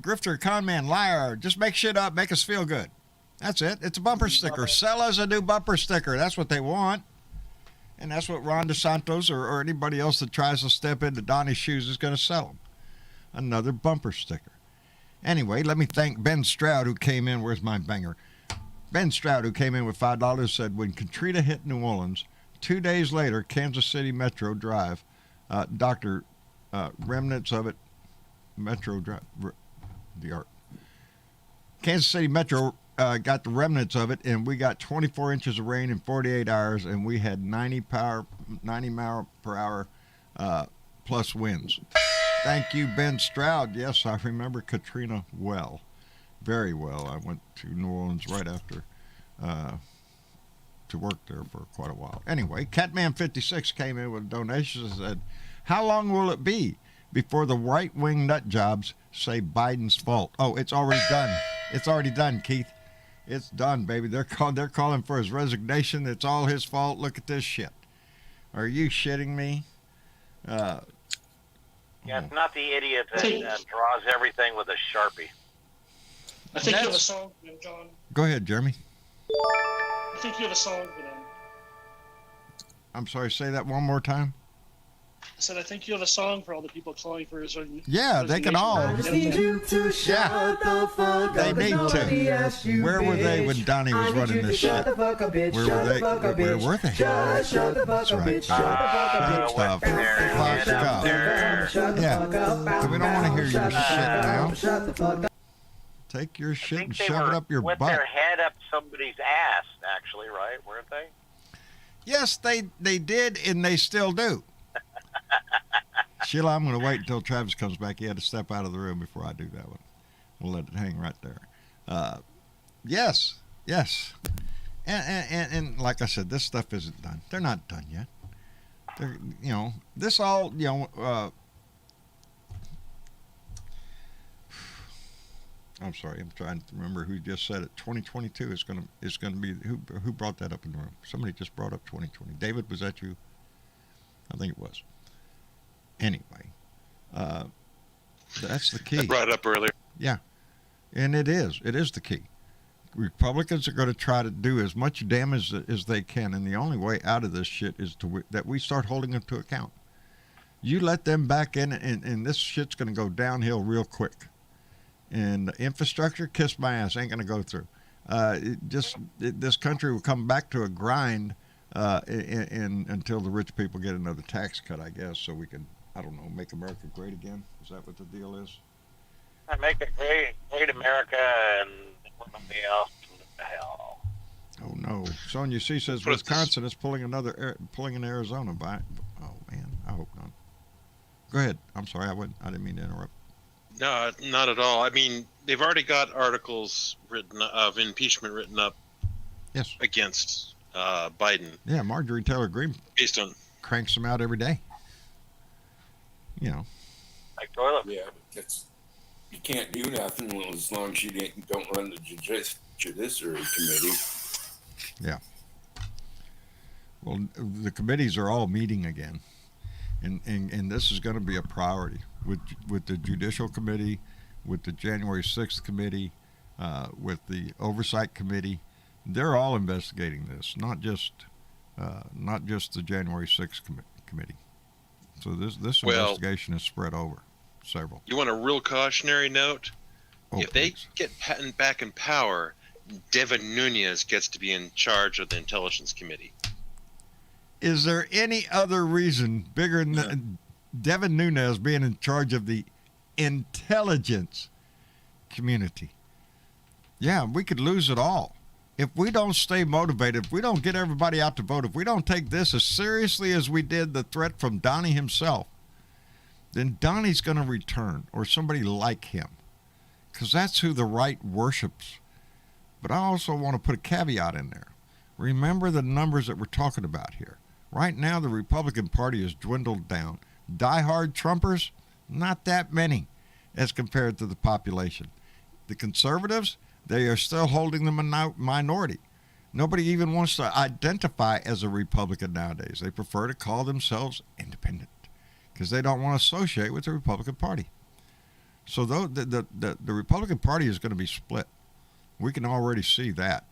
grifter, con man, liar. Just make shit up, make us feel good. That's it. It's a bumper sticker. Sell us a new bumper sticker. That's what they want. And that's what Ron DeSantis or anybody else that tries to step into Donnie's shoes is going to sell them. Another bumper sticker. Anyway, let me thank Ben Stroud, who came in. Where's my banger? Ben Stroud, who came in with $5, said, when Katrina hit New Orleans, 2 days later, Kansas City Metro Drive, remnants of it, Metro Drive, the art. Kansas City Metro got the remnants of it, and we got 24 inches of rain in 48 hours, and we had 90 mile per hour plus winds. Thank you, Ben Stroud. Yes, I remember Katrina well, very well. I went to New Orleans right after to work there for quite a while. Anyway, Catman56 came in with donations and said, how long will it be before the right-wing nut jobs say Biden's fault? Oh, it's already done. It's already done, Keith. It's done, baby. They're calling for his resignation. It's all his fault. Look at this shit. Are you shitting me? Yeah, it's not the idiot that draws everything with a Sharpie. I think you have a song for them, John. Go ahead, Jeremy. I think you have a song for them. I'm sorry, say that one more time. I said, I think you have a song for all the people calling for his resignation. Yeah, they can all. I just need you to shut the fuck up. They need to. Where were they when Donnie was running this shit? Where were they? Where were they? Shut the fuck up, bitch. Good stuff. Fuck up. Yeah. We don't want to hear your shit now. Take your shit and shove it up your butt. With their head up somebody's ass, actually, right? Weren't they? Yes, they did, and they still do. Sheila, I'm going to wait until Travis comes back. He had to step out of the room before I do that one. We'll let it hang right there. Yes. And like I said, this stuff isn't done. They're not done yet. They're, this all, I'm sorry, I'm trying to remember who just said it. 2022 is going to be, who brought that up in the room? Somebody just brought up 2020. David, was that you? I think it was. Anyway, that's the key. I brought it up earlier. Yeah, and it is the key. Republicans are going to try to do as much damage as they can, and the only way out of this shit is that we start holding them to account. You let them back in, and this shit's going to go downhill real quick. And infrastructure, kiss my ass, ain't going to go through. This country will come back to a grind until the rich people get another tax cut, I guess, so we can, I don't know, make America great again. Is that what the deal is? Make it great America, and everybody else to hell. Oh no, Sonia C says Wisconsin is pulling in Arizona by. Oh man, I hope not. Go ahead. I'm sorry, I didn't mean to interrupt. No, not at all. I mean, they've already got articles of impeachment written up. Yes. Against Biden. Yeah, Marjorie Taylor Greene based on cranks them out every day. Like toilet. Yeah, but you can't do nothing as long as you don't run the judiciary committee. Yeah. Well, the committees are all meeting again, and this is going to be a priority with the Judicial Committee, with the January 6th committee, with the Oversight Committee. They're all investigating this, not just the January 6th committee. So this investigation is spread over several. You want a real cautionary note? If they get Patton back in power, Devin Nunes gets to be in charge of the Intelligence Committee. Is there any other reason bigger than Devin Nunes being in charge of the intelligence community. Yeah, we could lose it all. If we don't stay motivated, if we don't get everybody out to vote, if we don't take this as seriously as we did the threat from Donnie himself, then Donnie's going to return, or somebody like him, because that's who the right worships. But I also want to put a caveat in there. Remember the numbers that we're talking about here. Right now, the Republican Party has dwindled down. Diehard Trumpers, not that many as compared to the population. The conservatives, they are still holding the minority. Nobody even wants to identify as a Republican nowadays. They prefer to call themselves independent because they don't want to associate with the Republican Party. So the Republican Party is going to be split. We can already see that.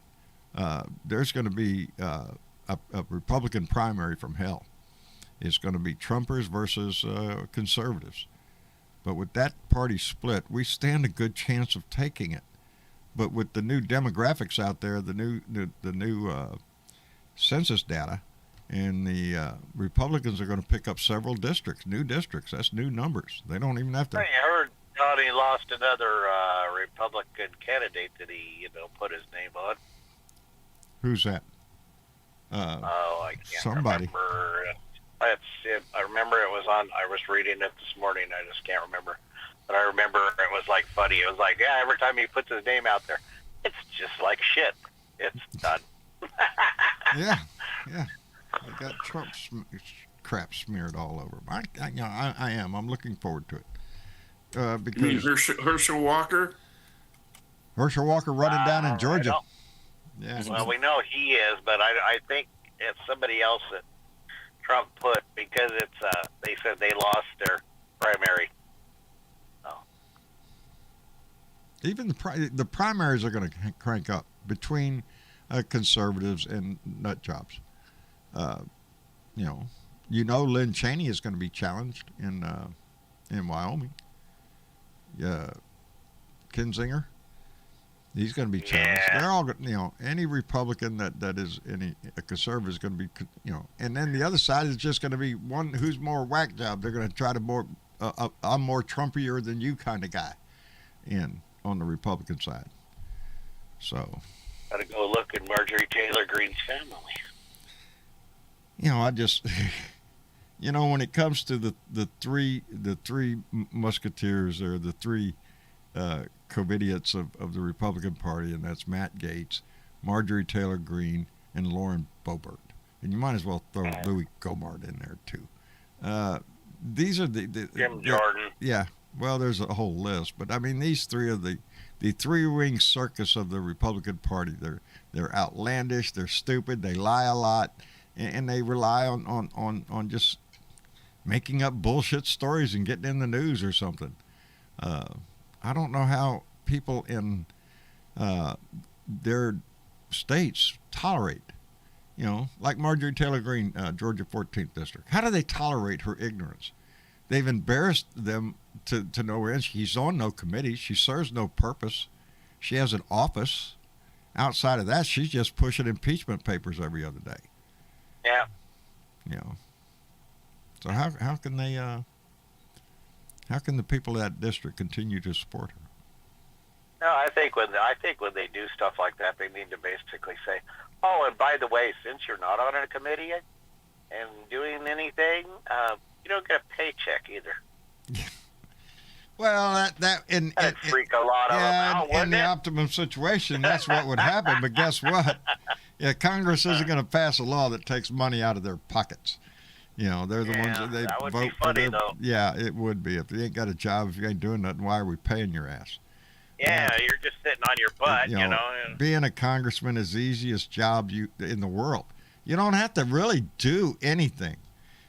There's going to be a Republican primary from hell. It's going to be Trumpers versus conservatives. But with that party split, we stand a good chance of taking it. But with the new demographics out there, the new census data, and the Republicans are going to pick up several districts, new districts. That's new numbers. They don't even have to. I heard Donnie lost another Republican candidate that he, put his name on. Who's that? I can't somebody. remember. I remember it was on. I was reading it this morning. I just can't remember. But I remember it was like funny. It was like, yeah, every time he puts his name out there, it's just like shit. It's done. Yeah. I got Trump's crap smeared all over him. I am. I'm looking forward to it. Because You mean Herschel Walker? Herschel Walker running down in Georgia. Yeah. Well, we know he is, but I think it's somebody else that Trump put because it's. They said they lost their primary. Even the primaries are going to crank up between conservatives and nut jobs. Lynn Cheney is going to be challenged in Wyoming. Kinzinger, he's going to be challenged. They're all, any Republican that is a conservative is going to be, and then the other side is just going to be one who's more whack job. They're going to try to I'm more Trumpier than you kind of guy on the Republican side. So Gotta go look at Marjorie Taylor Greene's family. I just, when it comes to the three musketeers, or the three covidiots of the Republican Party, and that's Matt Gaetz, Marjorie Taylor Greene, and Lauren Boebert. And you might as well throw Louis Gohmert in there too. These are the Jim Jordan. Yeah. Well, there's a whole list, but I mean, these three are the three-ring circus of the Republican Party. They're outlandish, they're stupid, they lie a lot, and they rely on just making up bullshit stories and getting in the news or something. I don't know how people in their states tolerate, like Marjorie Taylor Greene, Georgia 14th District. How do they tolerate her ignorance? They've embarrassed them to no end. She's on no committee. She serves no purpose. She has an office. Outside of that, she's just pushing impeachment papers every other day. Yeah. So how can they how can the people of that district continue to support her? No, I think when they do stuff like that, they need to basically say, "Oh, and by the way, since you're not on a committee and doing anything, you don't get a paycheck either." Well, that'd freak a lot of them out, in the optimum situation, that's what would happen. But guess what? Yeah, Congress isn't going to pass a law that takes money out of their pockets. They're the ones that they that would vote be funny, for. Though. Yeah, it would be. If you ain't got a job, if you ain't doing nothing, why are we paying your ass? Yeah, you're just sitting on your butt, Being a congressman is the easiest job in the world. You don't have to really do anything.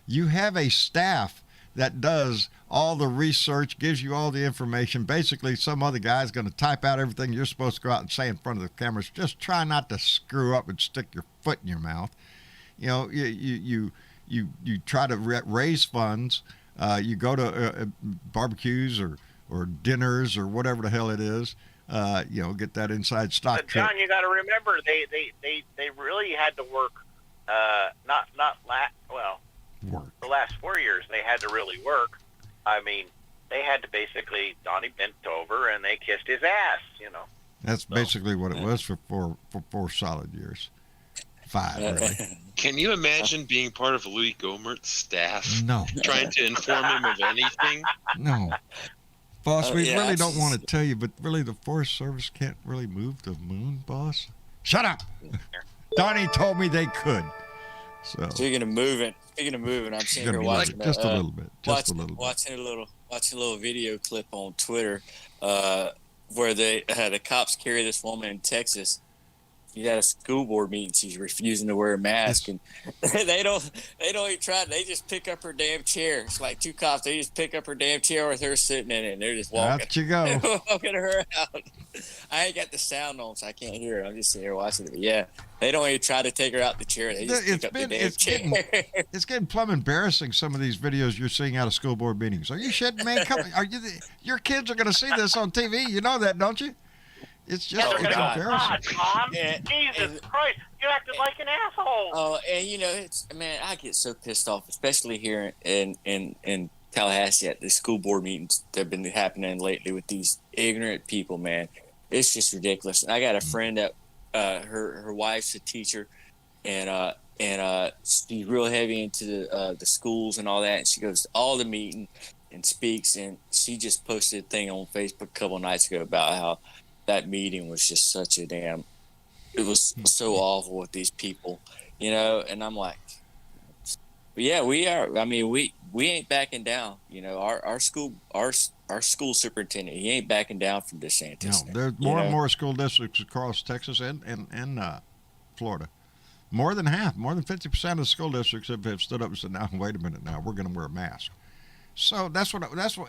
You have a staff that does all the research, gives you all the information. Basically, some other guy's going to type out everything you're supposed to go out and say in front of the cameras. Just try not to screw up and stick your foot in your mouth. You try to raise funds. You go to barbecues or dinners or whatever the hell it is. Get that inside stock. But John, you got to remember they really had to work. The last 4 years they had to really work. I mean, they had to basically, Donnie bent over and they kissed his ass, That's basically what it was for 4 solid years. 5, really. Can you imagine being part of Louis Gohmert's staff? No. Trying to inform him of anything? No. Boss, we yeah, really I don't just- want to tell you, but really the Forest Service can't really move the moon, boss. Shut up! Donnie told me they could. So Speaking of moving, I'm sitting gonna here be watching just a little bit. Just a little bit. watching a little video clip on Twitter, where the cops carry this woman in Texas. She's at a school board meeting. She's refusing to wear a mask, and they don't even try. They just pick up her damn chair. It's like 2 cops. They just pick up her damn chair with her sitting in it, and they're just walking. Out you go. Walking her out. I ain't got the sound on, so I can't hear it. I'm just sitting here watching it. But yeah, they don't even try to take her out the chair. They just pick up the damn chair. It's getting plumb embarrassing. Some of these videos you're seeing out of school board meetings. Are you shitting, man? Your kids are going to see this on TV. You know that, don't you? It's just it's embarrassing. Tom, Jesus Christ, you acted like an asshole. Oh, and it's man, I get so pissed off, especially here in Tallahassee at the school board meetings that have been happening lately with these ignorant people. Man, it's just ridiculous. And I got a friend that her wife's a teacher, and she's real heavy into the schools and all that. And she goes to all the meeting and speaks. And she just posted a thing on Facebook a couple of nights ago about how that meeting was just such a damn. It was so awful with these people, And I'm like, but yeah, we are. I mean, we ain't backing down. Our school superintendent, he ain't backing down from DeSantis. No, there's more and more school districts across Texas and Florida. More than half, more than 50% of the school districts have stood up and said, "Now, wait a minute, now we're going to wear a mask." So that's what,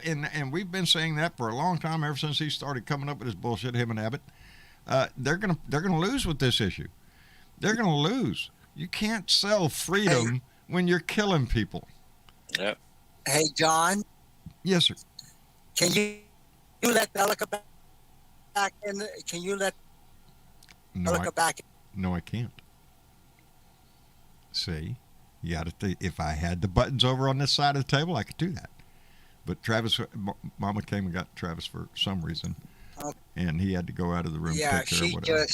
and we've been saying that for a long time, ever since he started coming up with his bullshit, him and Abbott. They're gonna lose with this issue. They're gonna lose. You can't sell freedom when you're killing people. Yep. Hey, John. Yes, sir. Can you let Bellica back in? Can you let Bellica back in? No, I can't. See, you got to. If I had the buttons over on this side of the table, I could do that. But Travis, Mama came and got Travis for some reason, and he had to go out of the room. Yeah, to take care of she whatever.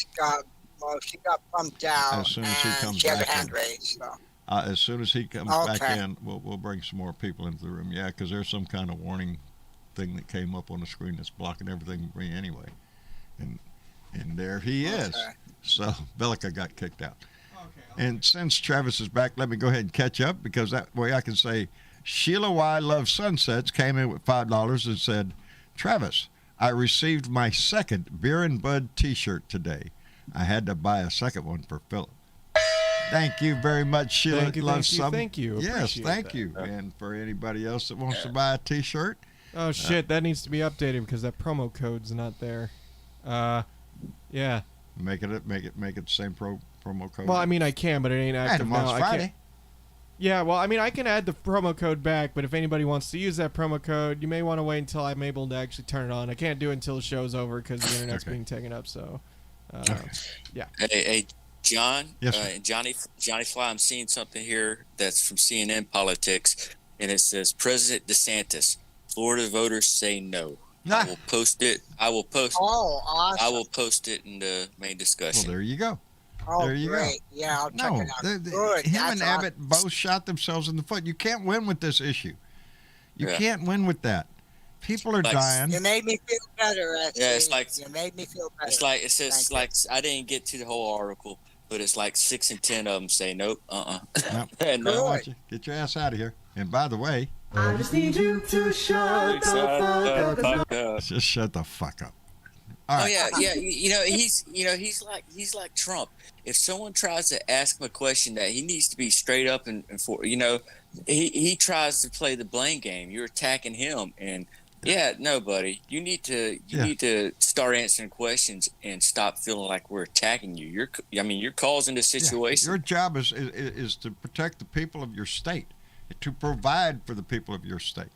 she got bumped out. As soon as he comes she had back her hand in. raised. So. As soon as he comes back in, we'll bring some more people into the room. Yeah, because there's some kind of warning thing that came up on the screen that's blocking everything for me anyway. And there he is. So Bellica got kicked out. And since Travis is back, let me go ahead and catch up, because that way I can say Sheila Y. Loves Sunsets came in with $5 and said, "Travis, I received my second Beer and Bud t-shirt today. I had to buy a second one for Philip." Thank you very much, Sheila. Thank you. Yes, Appreciate thank that. you. And for anybody else that wants to buy a t-shirt. Oh shit, that needs to be updated because that promo code's not there. Yeah. Make it the same promo code. Well, I mean, I can, but it ain't active now. Last Friday. Yeah, well, I mean, I can add the promo code back, but if anybody wants to use that promo code, you may want to wait until I'm able to actually turn it on. I can't do it until the show's over because the internet's being taken up. So, yeah. Hey, John, Yes, Johnny Fly, I'm seeing something here that's from CNN Politics, and it says President DeSantis, Florida voters say no. I will post it. I will post. Oh, awesome. I will post it in the main discussion. Well, there you go. Oh, there you great. go. Yeah, I'll check it out. Good. Him That's and Abbott both shot themselves in the foot. You can't win with this issue. You can't win with that. People are dying. You made me feel better. Actually. Yeah, it's like you made me feel better. It's like it says I didn't get to the whole article, but it's like 6 and 10 of them say nope. No, I don't want you. Get your ass out of here. And by the way, I just need you to shut the fuck up. Just shut the fuck up. Oh yeah. He's like Trump. If someone tries to ask him a question that he needs to be straight up and for, he tries to play the blame game. You're attacking him, and no, buddy, you need to start answering questions and stop feeling like we're attacking you. You're causing the situation. Your job is to protect the people of your state, to provide for the people of your state,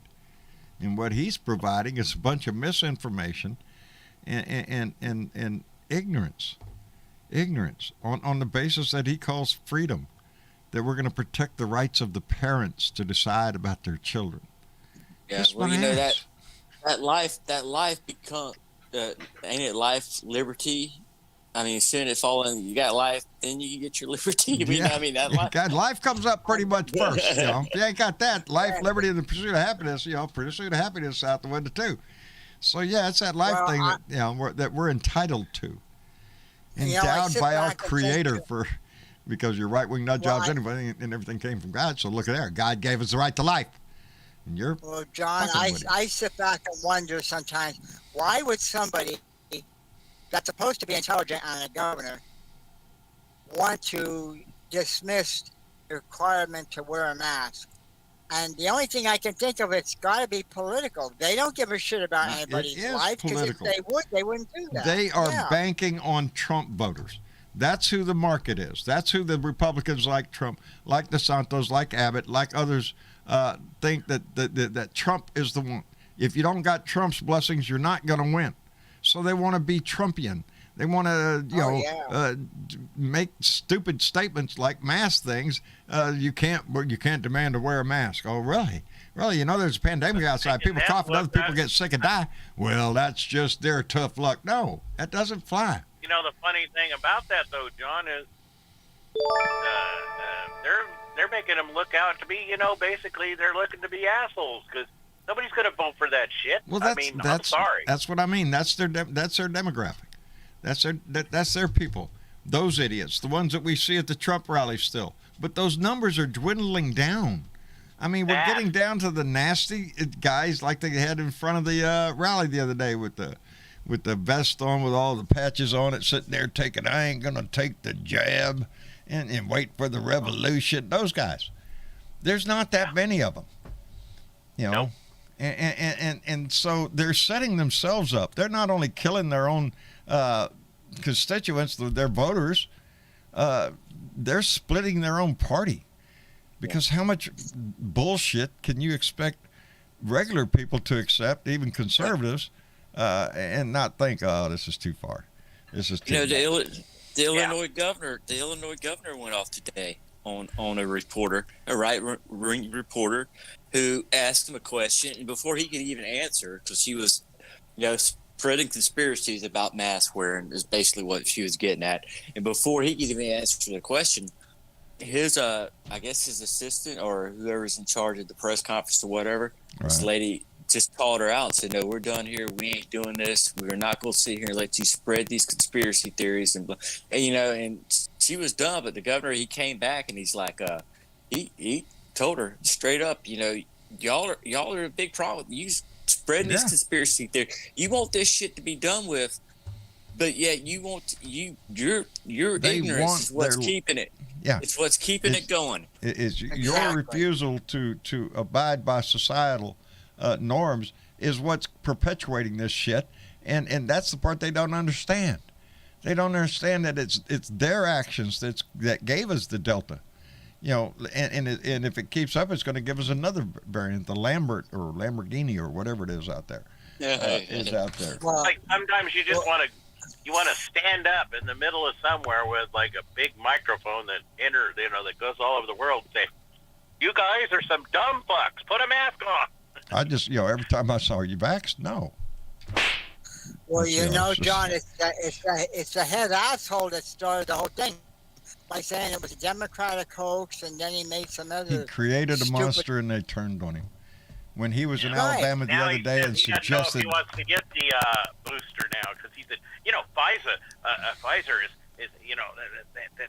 and what he's providing is a bunch of misinformation and ignorance on the basis that he calls freedom, that we're going to protect the rights of the parents to decide about their children. Yeah, well, you know that that life become, ain't it life, liberty? I mean, soon it fall in, you got life, then you get your liberty. That life. God, life comes up pretty much first. If you ain't got that, life, liberty, and the pursuit of happiness, pursuit of happiness out the window too. So yeah, it's that life thing that we're entitled to, endowed by our Creator because your right-wing nut jobs anyway, and everything came from God. So look at there, God gave us the right to life. And you're John, I sit back and wonder sometimes, why would somebody that's supposed to be intelligent on a governor want to dismiss the requirement to wear a mask? And the only thing I can think of, it's got to be political. They don't give a shit about anybody's life, because if they would, they wouldn't do that. They are banking on Trump voters. That's who the market is. That's who the Republicans like Trump, like DeSantis, like Abbott, like others think that Trump is the one. If you don't got Trump's blessings, you're not going to win. So they want to be Trumpian. They want to, make stupid statements like mask things. You can't demand to wear a mask. Oh, really? Really? There's a pandemic outside. People cough and other people get sick and die. Well, that's just their tough luck. No, that doesn't fly. The funny thing about that, though, John, is they're making them look out to be, basically they're looking to be assholes, because nobody's going to vote for that shit. Well, I'm sorry. That's what I mean. That's their demographic. That's their people. Those idiots, the ones that we see at the Trump rally still. But those numbers are dwindling down. I mean, we're getting down to the nasty guys like they had in front of the rally the other day with the vest on with all the patches on it, sitting there I ain't going to take the jab and wait for the revolution. Those guys. There's not that many of them. Nope. And so they're setting themselves up. They're not only killing their own constituents, their voters, they're splitting their own party. Because how much bullshit can you expect regular people to accept, even conservatives, and not think, oh, this is too far. This is too the Illinois governor went off today on a reporter, a right-wing reporter, who asked him a question, and before he could even answer, because she was, spreading conspiracies about mask wearing is basically what she was getting at, and before he could even answer the question, his I guess his assistant or whoever's in charge of the press conference or whatever, this lady just called her out and said, "No, we're done here. We ain't doing this. We're not going to sit here and let you spread these conspiracy theories." And and she was done. But the governor, he came back and he's like, he told her straight up, y'all are a big problem. You spreading this conspiracy theory. You want this shit to be done with, but yet you want your ignorance is what's keeping it. Yeah, it's what's keeping it going. It's your refusal to abide by societal norms is what's perpetuating this shit, and that's the part they don't understand. They don't understand that it's their actions that gave us the Delta, and if it keeps up, it's going to give us another variant, the Lambert or Lamborghini or whatever it is out there. Is out there. Like sometimes you just want to stand up in the middle of somewhere with like a big microphone that that goes all over the world and say, "You guys are some dumb fucks. Put a mask on." I just, every time I saw you vaxxed, no. Well, John, it's the head asshole that started the whole thing by saying it was a Democratic hoax, and then he made some other. He created a monster, and they turned on him. When he was in Alabama the other day and suggested he wants to get the booster now because he said, Pfizer is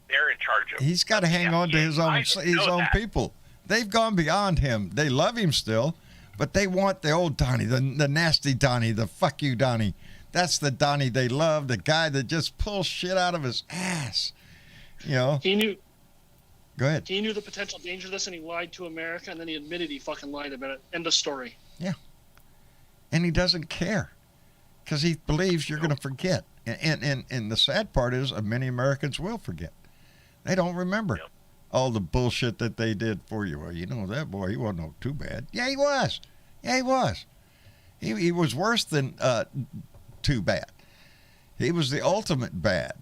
they're in charge of. He's got to hang on to his own people. They've gone beyond him. They love him still, but they want the old Donnie, the nasty Donnie, the fuck you Donnie. That's the Donnie they love, the guy that just pulls shit out of his ass. He knew. Go ahead. He knew the potential danger of this, and he lied to America, and then he admitted he fucking lied about it. End of story. Yeah. And he doesn't care because he believes you're going to forget. And the sad part is many Americans will forget. They don't remember all the bullshit that they did for you. Well, that boy, he wasn't too bad. Yeah, he was. Yeah, he was. He was worse than too bad. He was the ultimate bad.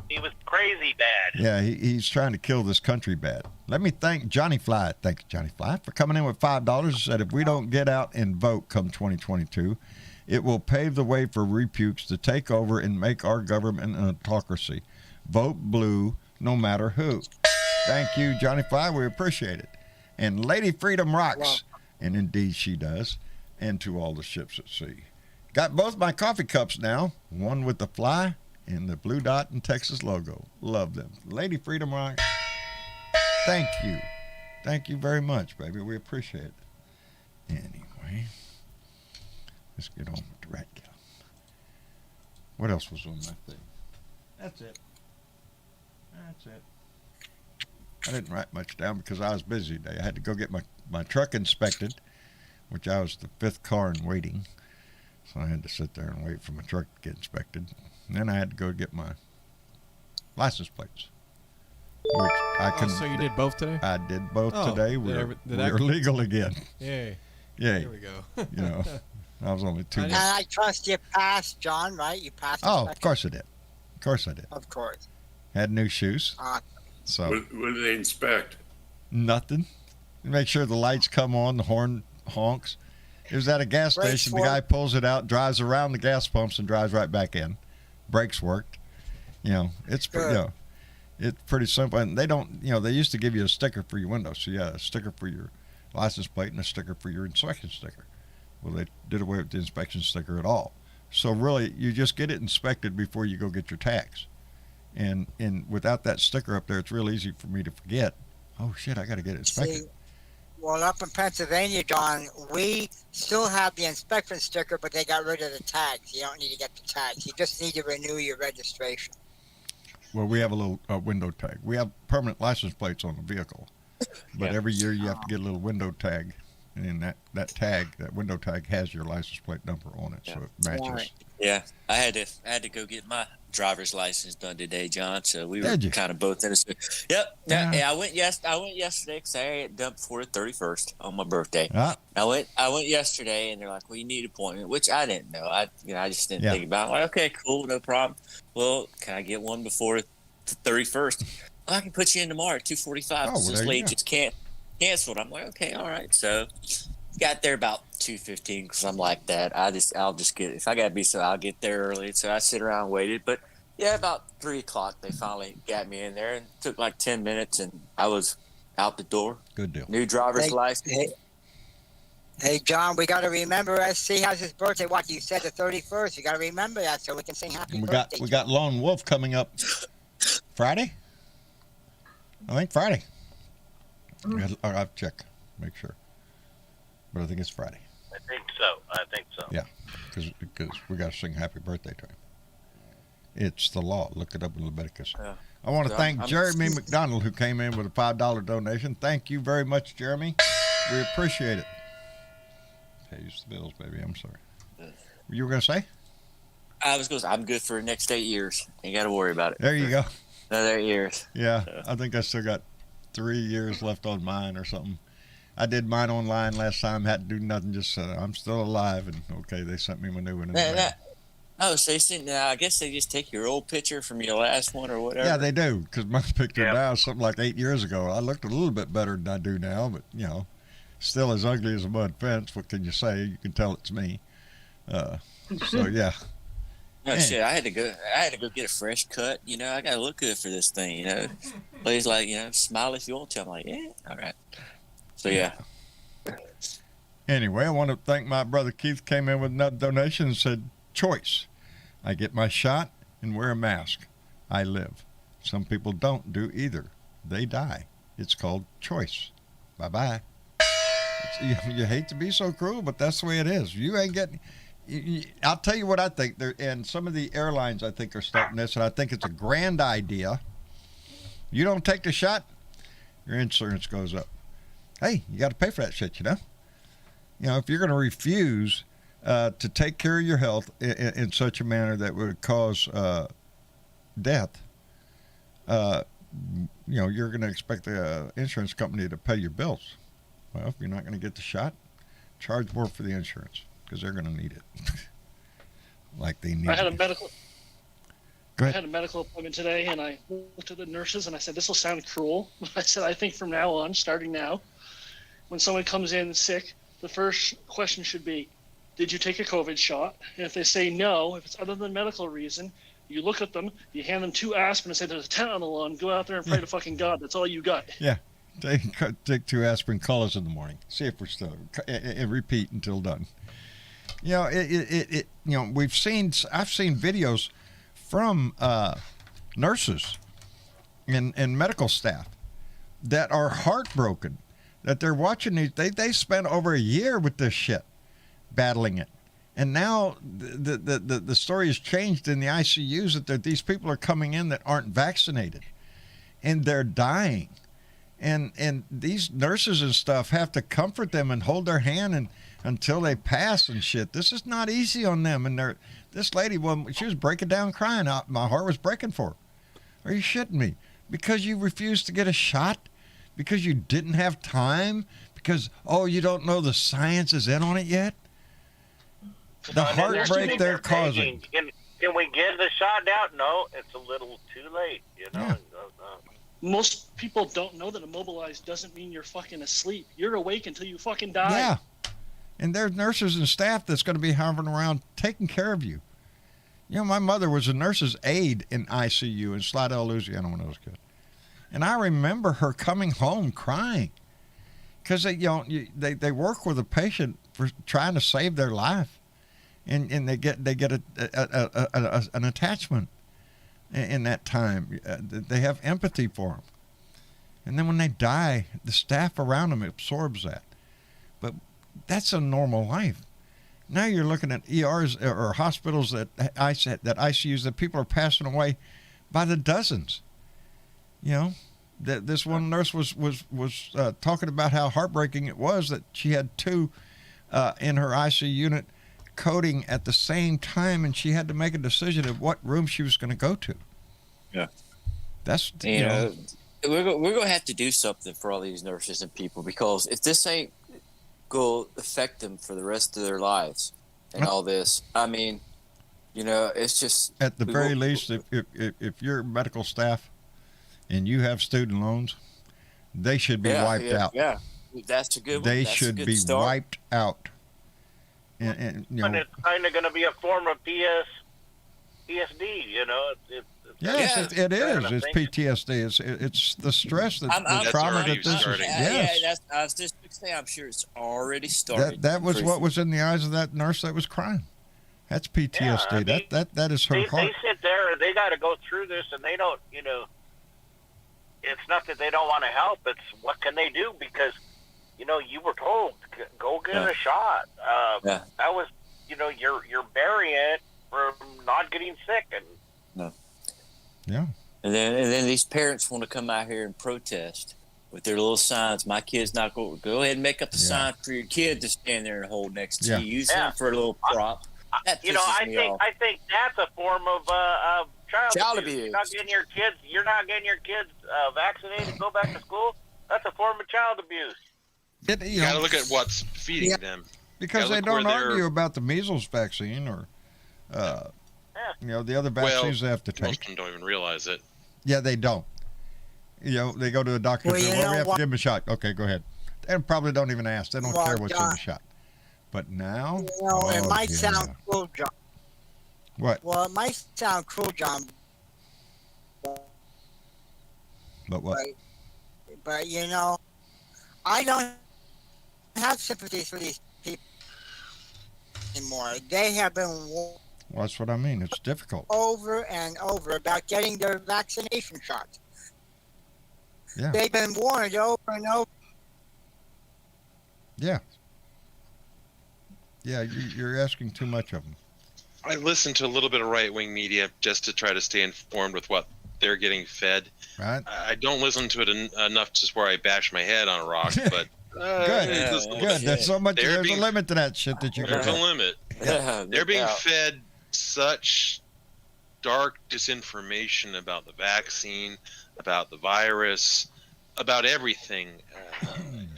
He was crazy bad. Yeah, he's trying to kill this country bad. Let me thank Johnny Fly. Thank you, Johnny Fly, for coming in with $5. Said if we don't get out and vote come 2022, it will pave the way for repukes to take over and make our government an autocracy. Vote blue no matter who. Thank you, Johnny Fly. We appreciate it. And Lady Freedom rocks. And indeed she does. And to all the ships at sea. Got both my coffee cups now. One with the fly and the blue dot and Texas logo. Love them. Lady Freedom rocks. Thank you. Thank you very much, baby. We appreciate it. Anyway. Let's get on with the rat kill. What else was on my thing? That's it. That's it. I didn't write much down because I was busy today. I had to go get my truck inspected, which I was the 5th car in waiting. So I had to sit there and wait for my truck to get inspected. And then I had to go get my license plates. Which I couldn't. So you did both today? I did both today. We're legal again. Yay. Yay. Here we go. You know, I was only 2 And months. I trust you passed, John, right? You passed. Oh, of inspection? course I did. Of course I did. Of course. Had new shoes. So What do they inspect? nothing. Make sure the lights come on, the horn honks. It was at a gas Brakes station. The guy pulls it out, drives around the gas pumps, and drives right back in. Brakes worked. You know, it's it's pretty simple. And they don't, they used to give you a sticker for your window. So you had a sticker for your license plate and a sticker for your inspection sticker. Well, they did away with the inspection sticker at all. So really, you just get it inspected before you go get your tags. And without that sticker up there, it's real easy for me to forget. Oh shit, I got to get it inspected. See, well, up in Pennsylvania, John, we still have the inspection sticker, but they got rid of the tags. You don't need to get the tags. You just need to renew your registration. Well, we have a little window tag. We have permanent license plates on the vehicle, but every year you have to get a little window tag, and that window tag has your license plate number on it, so it matches. Right. Yeah, I had to go get my driver's license done today, John. So we were kind of both in a. Yep. Yeah. I went yesterday because I had it done before the 31st on my birthday. I went yesterday, and they're like, "Well, you need an appointment," which I didn't know. I just didn't think about it. I'm like, okay, cool, no problem. Well, can I get one before the 31st? I can put you in tomorrow at 2:45. This lady just canceled. I'm like, okay, all right. So got there about 2:15 because I'm like that. I'll just get, if I gotta be, so I'll get there early. So I sit around and waited. But yeah, about 3 o'clock they finally got me in there, and it took like 10 minutes, and I was out the door. Good deal. New driver's license. Hey, John, we got to remember SC has his birthday. What you said, the 31st. You got to remember that so we can sing happy birthday. We got Lone Wolf coming up Friday. I think Friday. I'll have to check, make sure. But I think it's Friday. I think so. Yeah, because we got to sing happy birthday to him. It's the law. Look it up in Leviticus. Yeah. I want to thank Jeremy McDonald, who came in with a $5 donation. Thank you very much, Jeremy. We appreciate it. Pays the bills, baby. I'm sorry. You were going to say? I was going to say, I'm good for the next 8 years. Ain't got to worry about it. There you go. Another 8 years. Yeah, I think I still got 3 years left on mine or something. I did mine online last time, had to do nothing, just I'm still alive, and okay, they sent me my new one. So I guess they just take your old picture from your last one or whatever? Yeah, they do, because my picture now is something like 8 years ago. I looked a little bit better than I do now, but, still as ugly as a mud fence. What can you say? You can tell it's me. So, yeah. No shit, I had to go get a fresh cut. I got to look good for this thing, Lady's like, smile if you want to. I'm like, yeah, all right. So, yeah. Anyway, I want to thank my brother Keith, came in with another donation and said, choice. I get my shot and wear a mask. I live. Some people don't do either. They die. It's called choice. Bye-bye. You hate to be so cruel, but that's the way it is. You ain't getting... I'll tell you what I think. And some of the airlines, I think, are starting this, and I think it's a grand idea. You don't take the shot, your insurance goes up. Hey, you got to pay for that shit, if you're going to refuse to take care of your health in such a manner that would cause death, you're going to expect the insurance company to pay your bills. Well, if you're not going to get the shot, charge more for the insurance because they're going to need it. Like they need I had a it. medical. Go I ahead. had a medical appointment today, and I looked at the nurses, and I said, this will sound cruel. But I said, I think from now on, starting now, when someone comes in sick, the first question should be, did you take a COVID shot? And if they say no, if it's other than medical reason, you look at them, you hand them 2 aspirin and say, there's a Tylenol on, go out there and pray to fucking God. That's all you got. Yeah. Take 2 aspirin, call us in the morning. See if we're still, and repeat until done. You know, you know, I've seen videos from nurses and medical staff that are heartbroken that they're watching these. They spent over a year with this shit, battling it, and now the story has changed in the ICUs that these people are coming in that aren't vaccinated, and they're dying, and these nurses and stuff have to comfort them and hold their hand and until they pass and shit. This is not easy on them, and this lady, well, she was breaking down crying. My heart was breaking for her. Are you shitting me? Because you refused to get a shot? Because you didn't have time? Because, oh, you don't know the science is in on it yet? The heartbreak they're causing. Can we get the shot out? No, it's a little too late, you know. Yeah. Most people don't know that immobilized doesn't mean you're fucking asleep. You're awake until you fucking die. Yeah. And there's nurses and staff that's going to be hovering around taking care of you. You know, my mother was a nurse's aide in ICU in Slidell, Louisiana when I was a kid. And I remember her coming home crying because they work with a patient for trying to save their life, and they get an attachment in that time. They have empathy for them, and then when they die, the staff around them absorbs that. But that's a normal life. Now you're looking at ERs or hospitals that ICUs that people are passing away by the dozens. You know, this one nurse was talking about how heartbreaking it was that she had 2 in her ICU unit coding at the same time, and she had to make a decision of what room she was going to go to. Yeah, that's you know we're going to have to do something for all these nurses and people, because if this ain't go affect them for the rest of their lives and all this, I mean, you know, it's just at the very least, if you're medical staff and you have student loans, they should be wiped out. Yeah, that's a good one. They That's should a good be start. wiped out. And you know, it's kind of going to be a form of PTSD, you know. Yes, it is. It's PTSD. It's the stress, the trauma that this is. Yes. I was just saying, I'm sure it's already started. That was what was in the eyes of that nurse that was crying. That's PTSD. Yeah, I mean, that is her heart. They sit there and they got to go through this, and they don't, you know. It's not that they don't want to help. It's what can they do, because, you know, you were told go get a shot. That was, you know, you're burying it from not getting sick, and yeah. And then these parents want to come out here and protest with their little signs. My kid's not going. Go ahead and make up a sign for your kid to stand there and hold next to you. Use them for a little prop. You know, I think that's a form of child abuse. You're not getting your kids vaccinated. Go back to school. That's a form of child abuse. You got to look at what's feeding them. Because they don't argue about the measles vaccine or, you know, the other vaccines they have to take. Most of them don't even realize it. Yeah, they don't. You know, they go to a doctor and say, well, we have to give them a shot. Okay, go ahead. They probably don't even ask. They don't care what's in the shot. But now, you know, it might sound cruel, John. What? Well, it might sound cruel, John. But what? But you know, I don't have sympathy for these people anymore. They have been Well, that's what I mean. It's difficult. over and over about getting their vaccination shots. Yeah. They've been warned over and over. Yeah. Yeah, you're asking too much of them. I listen to a little bit of right-wing media just to try to stay informed with what they're getting fed. Right. I don't listen to it enough just where I bash my head on a rock, but good. There's so much. There's a limit to that shit that you can. There's a limit. They're being fed such dark disinformation about the vaccine, about the virus, about everything.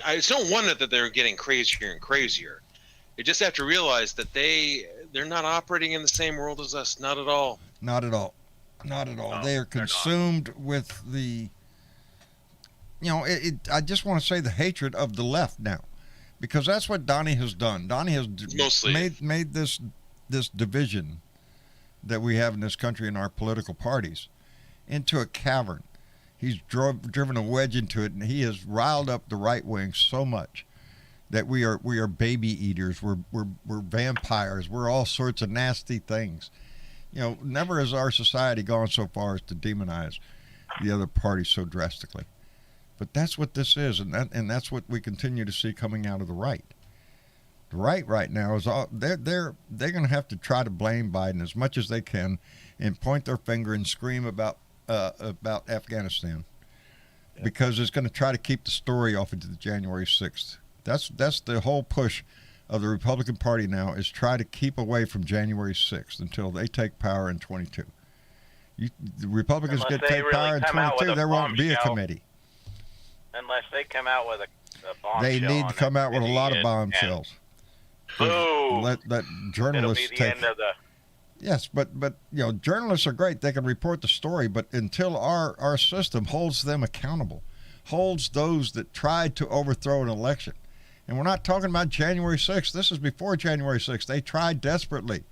It's no wonder that they're getting crazier and crazier. You just have to realize that they're not operating in the same world as us. Not at all. Not at all. Not at all. No, They are they're not. consumed with the, I just want to say the hatred of the left now, because that's what Donnie has done. Donnie has Mostly. made this division that we have in this country in our political parties into a cavern. He's driven a wedge into it, and he has riled up the right wing so much that we are baby eaters. We're vampires. We're all sorts of nasty things. Never has our society gone so far as to demonize the other party so drastically. But that's what this is, and that's what we continue to see coming out of the right. The right now is all they're going to have to try to blame Biden as much as they can, and point their finger and scream about Afghanistan, because it's going to try to keep the story off into the January 6th. That's the whole push of the Republican Party now, is try to keep away from January 6th until they take power in 22. The Republicans Unless get they take really power in come out 22, with a there won't be a bombshell. committee. Unless they come out with a bombshell. They need on to come that out with a committee lot of and bombshells. Boom. Let It'll journalists be the take. end of the. Yes, but journalists are great. They can report the story, but until our system holds them accountable, holds those that tried to overthrow an election. And we're not talking about January 6th. This is before January 6th. They tried desperately.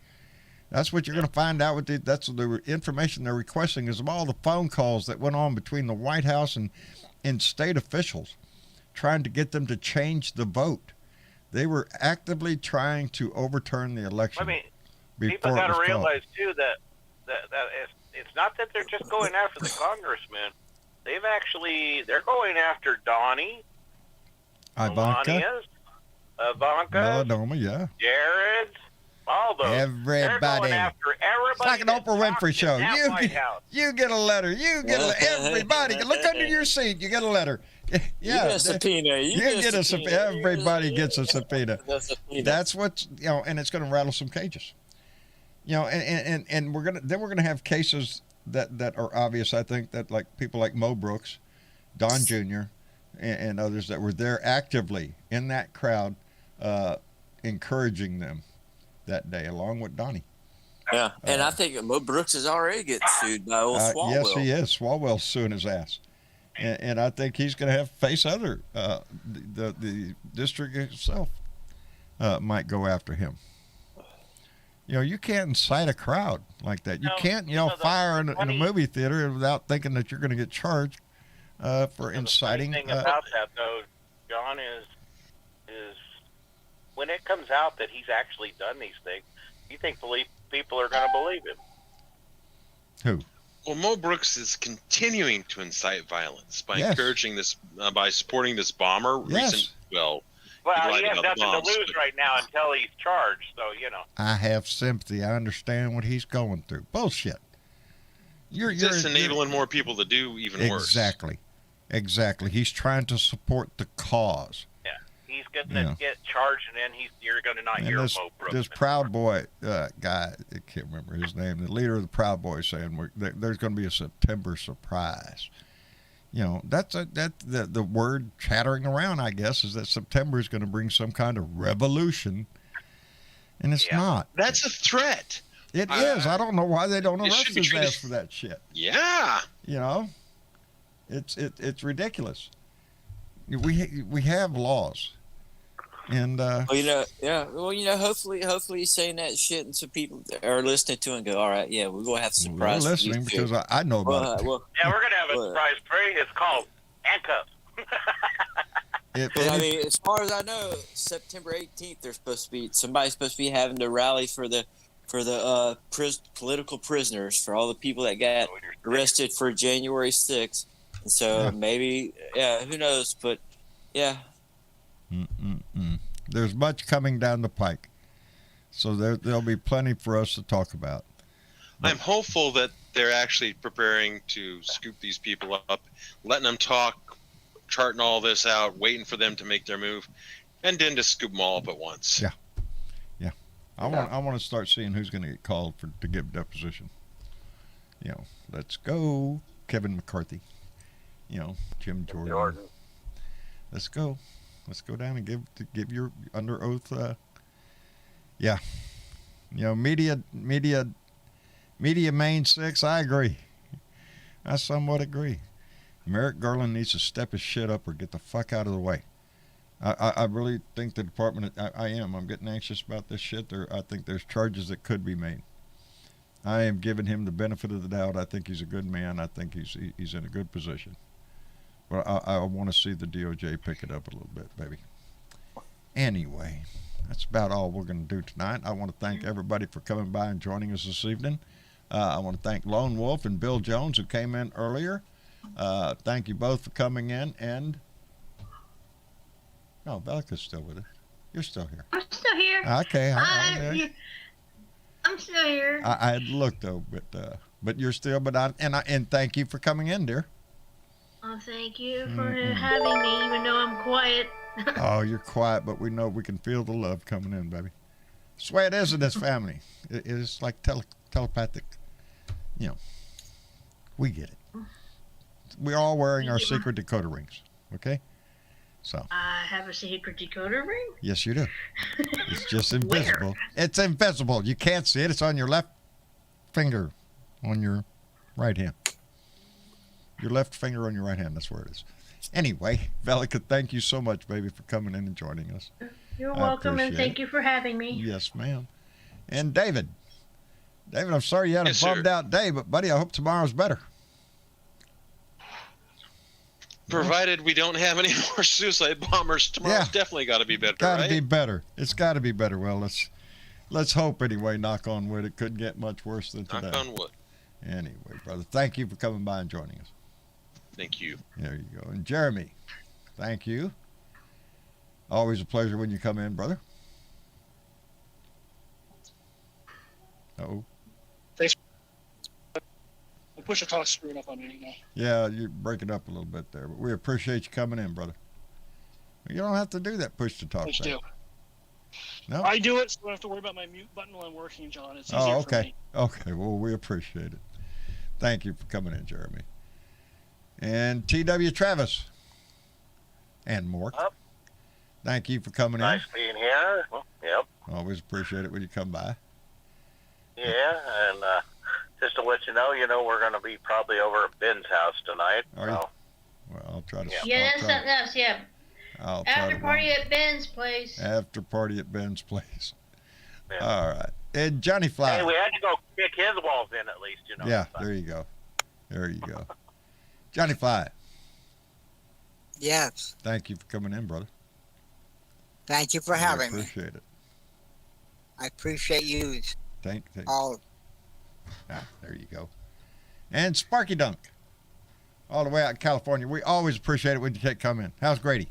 That's what you're going to find out that's the information they're requesting, is of all the phone calls that went on between the White House and state officials trying to get them to change the vote. They were actively trying to overturn the election. I mean, before people it got to was called. realize too that it's not that they're just going after the congressman. They're going after Donnie, Ivanka, Ivanka, Melanoma, yeah. Jared, all those. They're Everybody. going after everybody. It's like an that Oprah talks Winfrey in show. that White House. You get a letter. Everybody. Look under your seat. You get a letter. Yeah, You get a subpoena. You get a subpoena. Everybody gets a subpoena. That's what and it's going to rattle some cages. And we're gonna have cases that are obvious. I think that like people like Mo Brooks, Don Jr., and others that were there actively in that crowd, encouraging them that day, along with Donnie. Yeah, and I think Mo Brooks is already getting sued by old Swalwell. Yes, he is. Swalwell's suing his ass. And I think he's going to have to face other, the district itself might go after him. You can't incite a crowd like that. You can't, fire in a movie theater without thinking that you're going to get charged for inciting. The funny thing about that, though, John, is when it comes out that he's actually done these things, you think people are going to believe him? Who? Well, Mo Brooks is continuing to incite violence by encouraging this, by supporting this bomber. Yes. Well, he has nothing to lose right now until he's charged. So I have sympathy. I understand what he's going through. Bullshit. You're just enabling more people to do even worse. Exactly. He's trying to support the cause. yeah, he's going to get charged, and then you're going to not hear Mo Brooks. This Proud Boy guy, I can't remember his name, the leader of the Proud Boys, saying there's going to be a September surprise. That's the word chattering around, I guess, is that September is going to bring some kind of revolution, and it's not. That's a threat. It is. I don't know why they don't arrest his ass for that shit. Yeah. It's ridiculous. We have laws, and hopefully he's saying that shit, and some people are listening to it and go, all right, yeah, we're gonna have a surprise. They're listening because I know about it. Yeah, we're gonna have a surprise party. It's called handcuffs. As far as I know, September 18th, somebody's supposed to be having to rally for the political prisoners, for all the people that got arrested for January 6th. And so maybe, who knows? But yeah. There's much coming down the pike, so there'll be plenty for us to talk about. I'm hopeful that they're actually preparing to scoop these people up, letting them talk, charting all this out, waiting for them to make their move, and then just scoop them all up at once. Yeah. I want to start seeing who's going to get called to give deposition. Let's go, Kevin McCarthy. Jim Jordan. Let's go down and give your under oath. Media Media Main 6, I agree. I somewhat agree. Merrick Garland needs to step his shit up or get the fuck out of the way. I really think the department, I'm getting anxious about this shit. I think there's charges that could be made. I am giving him the benefit of the doubt. I think he's a good man. I think he's in a good position. But I want to see the DOJ pick it up a little bit, baby. Anyway, that's about all we're going to do tonight. I want to thank everybody for coming by and joining us this evening. I want to thank Lone Wolf and Bill Jones, who came in earlier. Thank you both for coming in. And no, Bellica's still with us. You're still here. I'm still here. Okay. I'm still here. I had looked though, but you're still. And thank you for coming in, dear. Oh, thank you for having me, even though I'm quiet. Oh, you're quiet, but we know we can feel the love coming in, baby. That's the way it is in this family. It is like telepathic. You know, we get it. We're all wearing our secret decoder rings, okay? So. I have a secret decoder ring? Yes, you do. It's just invisible. It's invisible. You can't see it. It's on your left finger on your right hand. Your left finger on your right hand. That's where it is. Anyway, Velica, thank you so much, baby, for coming in and joining us. You're welcome, and thank you for having me. Yes, ma'am. And David, I'm sorry you had a bummed out day, but buddy, I hope tomorrow's better. Provided we don't have any more suicide bombers, tomorrow's definitely got to be better. Got to be better. It's got to be better. Well, let's hope anyway. Knock on wood. It couldn't get much worse than today. Knock on wood. Anyway, brother, thank you for coming by and joining us. Thank you. There you go. And Jeremy, thank you. Always a pleasure when you come in, brother. Uh-oh. Thanks. The push to talk screwing up on me now. Yeah, you're breaking up a little bit there, but we appreciate you coming in, brother. You don't have to do that push to talk thing. No? I do it, so I don't have to worry about my mute button while I'm working, John. It's easier for me. Okay, well, we appreciate it. Thank you for coming in, Jeremy. And T.W. Travis and Mork. Thank you for coming in. Nice being here. Yep. Always appreciate it when you come by. Yeah, and just to let you know, we're going to be probably over at Ben's house tonight. Are you? Well, I'll try to. Yeah, that's something else. Yeah. After party at Ben's place. After party at Ben's place. Yeah. All right. And Johnny Fly. Hey, we had to go kick his walls in at least, Yeah, there you go. There you go. Johnny Fly. Yes. Thank you for coming in, brother. Thank you for having me. I appreciate it. I appreciate you. Thank all. There you go. And Sparky Dunk. All the way out in California. We always appreciate it when you come in. How's Grady?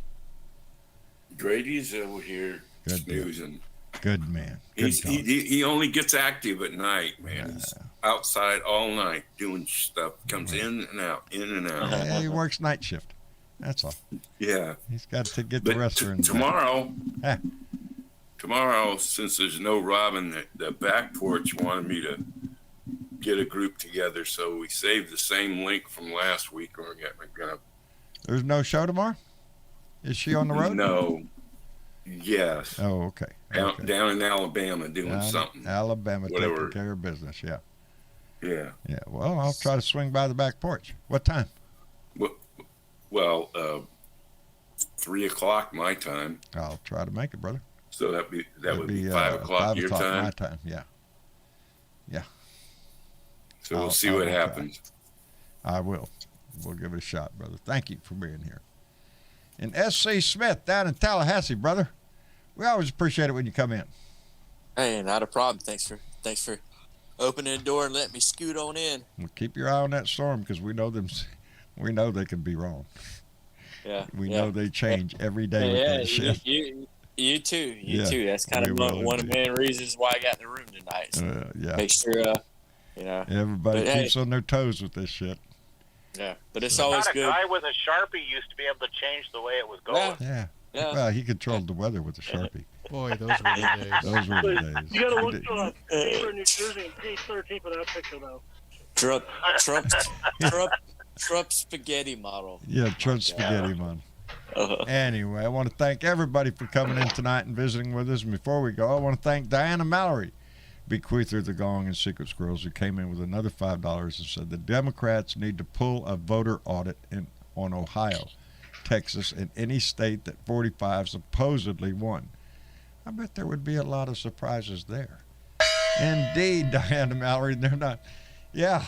Grady's over here Good snoozing. Good man. He only gets active at night, man. He's outside all night doing stuff. Comes in and out, in and out. Yeah, he works night shift. That's all. Yeah. He's got to get the rest in. Tomorrow, since there's no Robin, the back porch wanted me to get a group together, so we saved the same link from last week. We're gonna. There's no show tomorrow? Is she on the road? No. Yes. Oh, okay. Down in Alabama doing something. Alabama Whatever. taking care of business, yeah. Yeah. Yeah, well, I'll try to swing by the back porch. What time? Well, 3 o'clock my time. I'll try to make it, brother. So that would be 5 o'clock your time? My time, yeah. Yeah. So we'll see what happens. I will. We'll give it a shot, brother. Thank you for being here. And S.C. Smith down in Tallahassee, brother. We always appreciate it when you come in. Hey, not a problem. Thanks for opening the door and letting me scoot on in. Well, keep your eye on that storm because we know them. We know they can be wrong. Yeah. We know they change every day with that shit. You too. You too. That's kind of one of the main reasons why I got in the room tonight. So make sure, everybody keeps on their toes with this shit. Yeah, but it's always good. A guy with a Sharpie used to be able to change the way it was going. Yeah. Well, he controlled the weather with a Sharpie. Boy, those were the days. Those were the days. You gotta look for paper in New Jersey and page 13 for that picture, though. Trump spaghetti model. Yeah, Trump spaghetti model. Anyway, I want to thank everybody for coming in tonight and visiting with us. And before we go, I want to thank Diana Mallory, bequeather the gong and secret squirrels, who came in with another $5 and said the Democrats need to pull a voter audit on Ohio, Texas, and any state that 45 supposedly won. I bet there would be a lot of surprises there. Indeed, Diana Mallory, they're not. Yeah,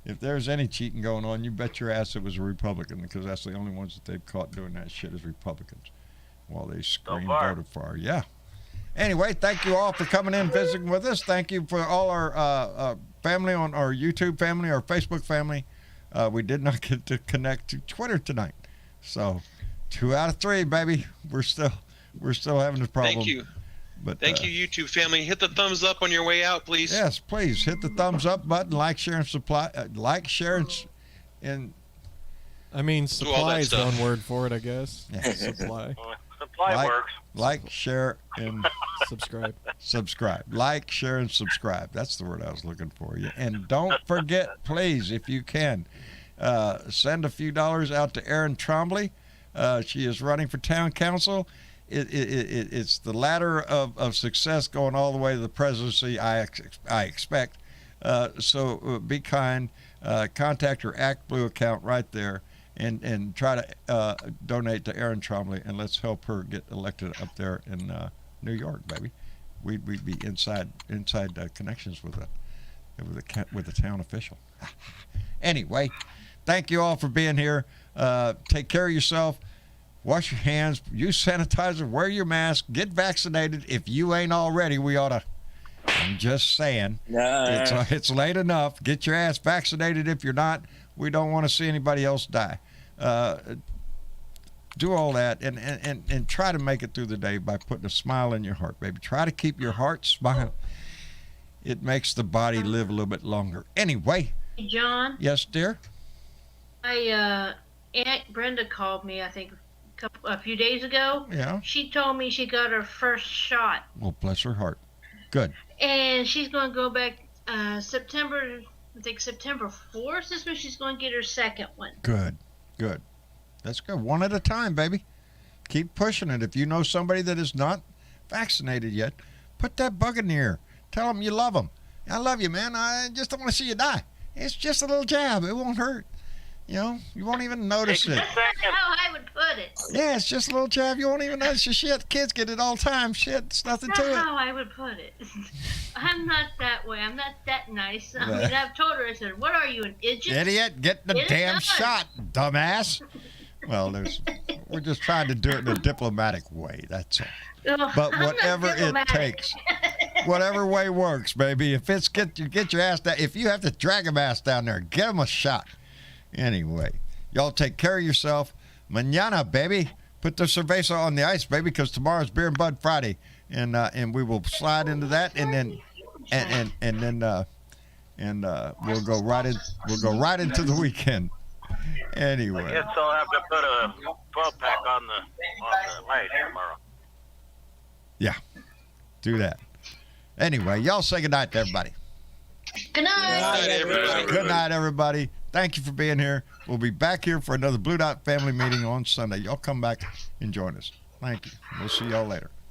if there's any cheating going on, you bet your ass it was a Republican, because that's the only ones that they've caught doing that shit is Republicans, while they scream voted for her. Yeah. Anyway, thank you all for coming in, visiting with us. Thank you for all our family on our YouTube family, our Facebook family. We did not get to connect to Twitter tonight, so 2 out of 3, baby. We're still having this problem. Thank you. But thank you, YouTube family. Hit the thumbs up on your way out, please. Yes, please hit the thumbs up button. Like, share, and supply. Like, share, and. I mean, supply is one word for it, I guess. Yeah. Supply. Supply works. Like, share, and subscribe. Subscribe. Like, share, and subscribe. That's the word I was looking for. You. And don't forget, please, if you can, send a few dollars out to Erin Trombley. She is running for town council. It's the ladder of success going all the way to the presidency, I expect. So be kind. Contact her Act Blue account right there. And try to donate to Erin Trombley, and let's help her get elected up there in New York, baby. We'd be inside connections with a town official. Anyway, thank you all for being here. Take care of yourself. Wash your hands. Use sanitizer. Wear your mask. Get vaccinated. If you ain't already, we ought to. I'm just saying. It's late enough. Get your ass vaccinated if you're not. We don't want to see anybody else die. Do all that and try to make it through the day by putting a smile in your heart, baby. Try to keep your heart smiling. It makes the body live a little bit longer. Anyway. Hey, John. Yes, dear? Aunt Brenda called me, I think, a few days ago. Yeah. She told me she got her first shot. Well, bless her heart. Good. And she's going to go back September 4th is when she's going to get her second one. Good. That's good. One at a time, baby. Keep pushing it. If you know somebody that is not vaccinated yet, put that bug in the ear. Tell them you love them. I love you, man. I just don't want to see you die. It's just a little jab. It won't hurt. You know, you won't even notice it. That's how I would put it. Yeah, it's just a little jab. You won't even notice your shit. Kids get it all the time. Shit, it's nothing to it. That's how I would put it. I'm not that way. I'm not that nice. I mean, I've told her, I said, what are you, an idiot? Idiot, get the damn shot, dumbass. Well, we're just trying to do it in a diplomatic way. That's all. But whatever it takes, whatever way works, baby. If it's get your ass down, if you have to drag a ass down there, get them a shot. Anyway, y'all take care of yourself. Mañana, baby. Put the cerveza on the ice, baby, because tomorrow's Beer and Bud Friday, and we will slide into that, and then we'll go right into the weekend. Anyway. I guess I'll have to put a 12-pack on the light tomorrow. Yeah, do that. Anyway, y'all say goodnight to everybody. Good night. Good night, everybody. Thank you for being here. We'll be back here for another Blue Dot family meeting on Sunday. Y'all come back and join us. Thank you. We'll see y'all later.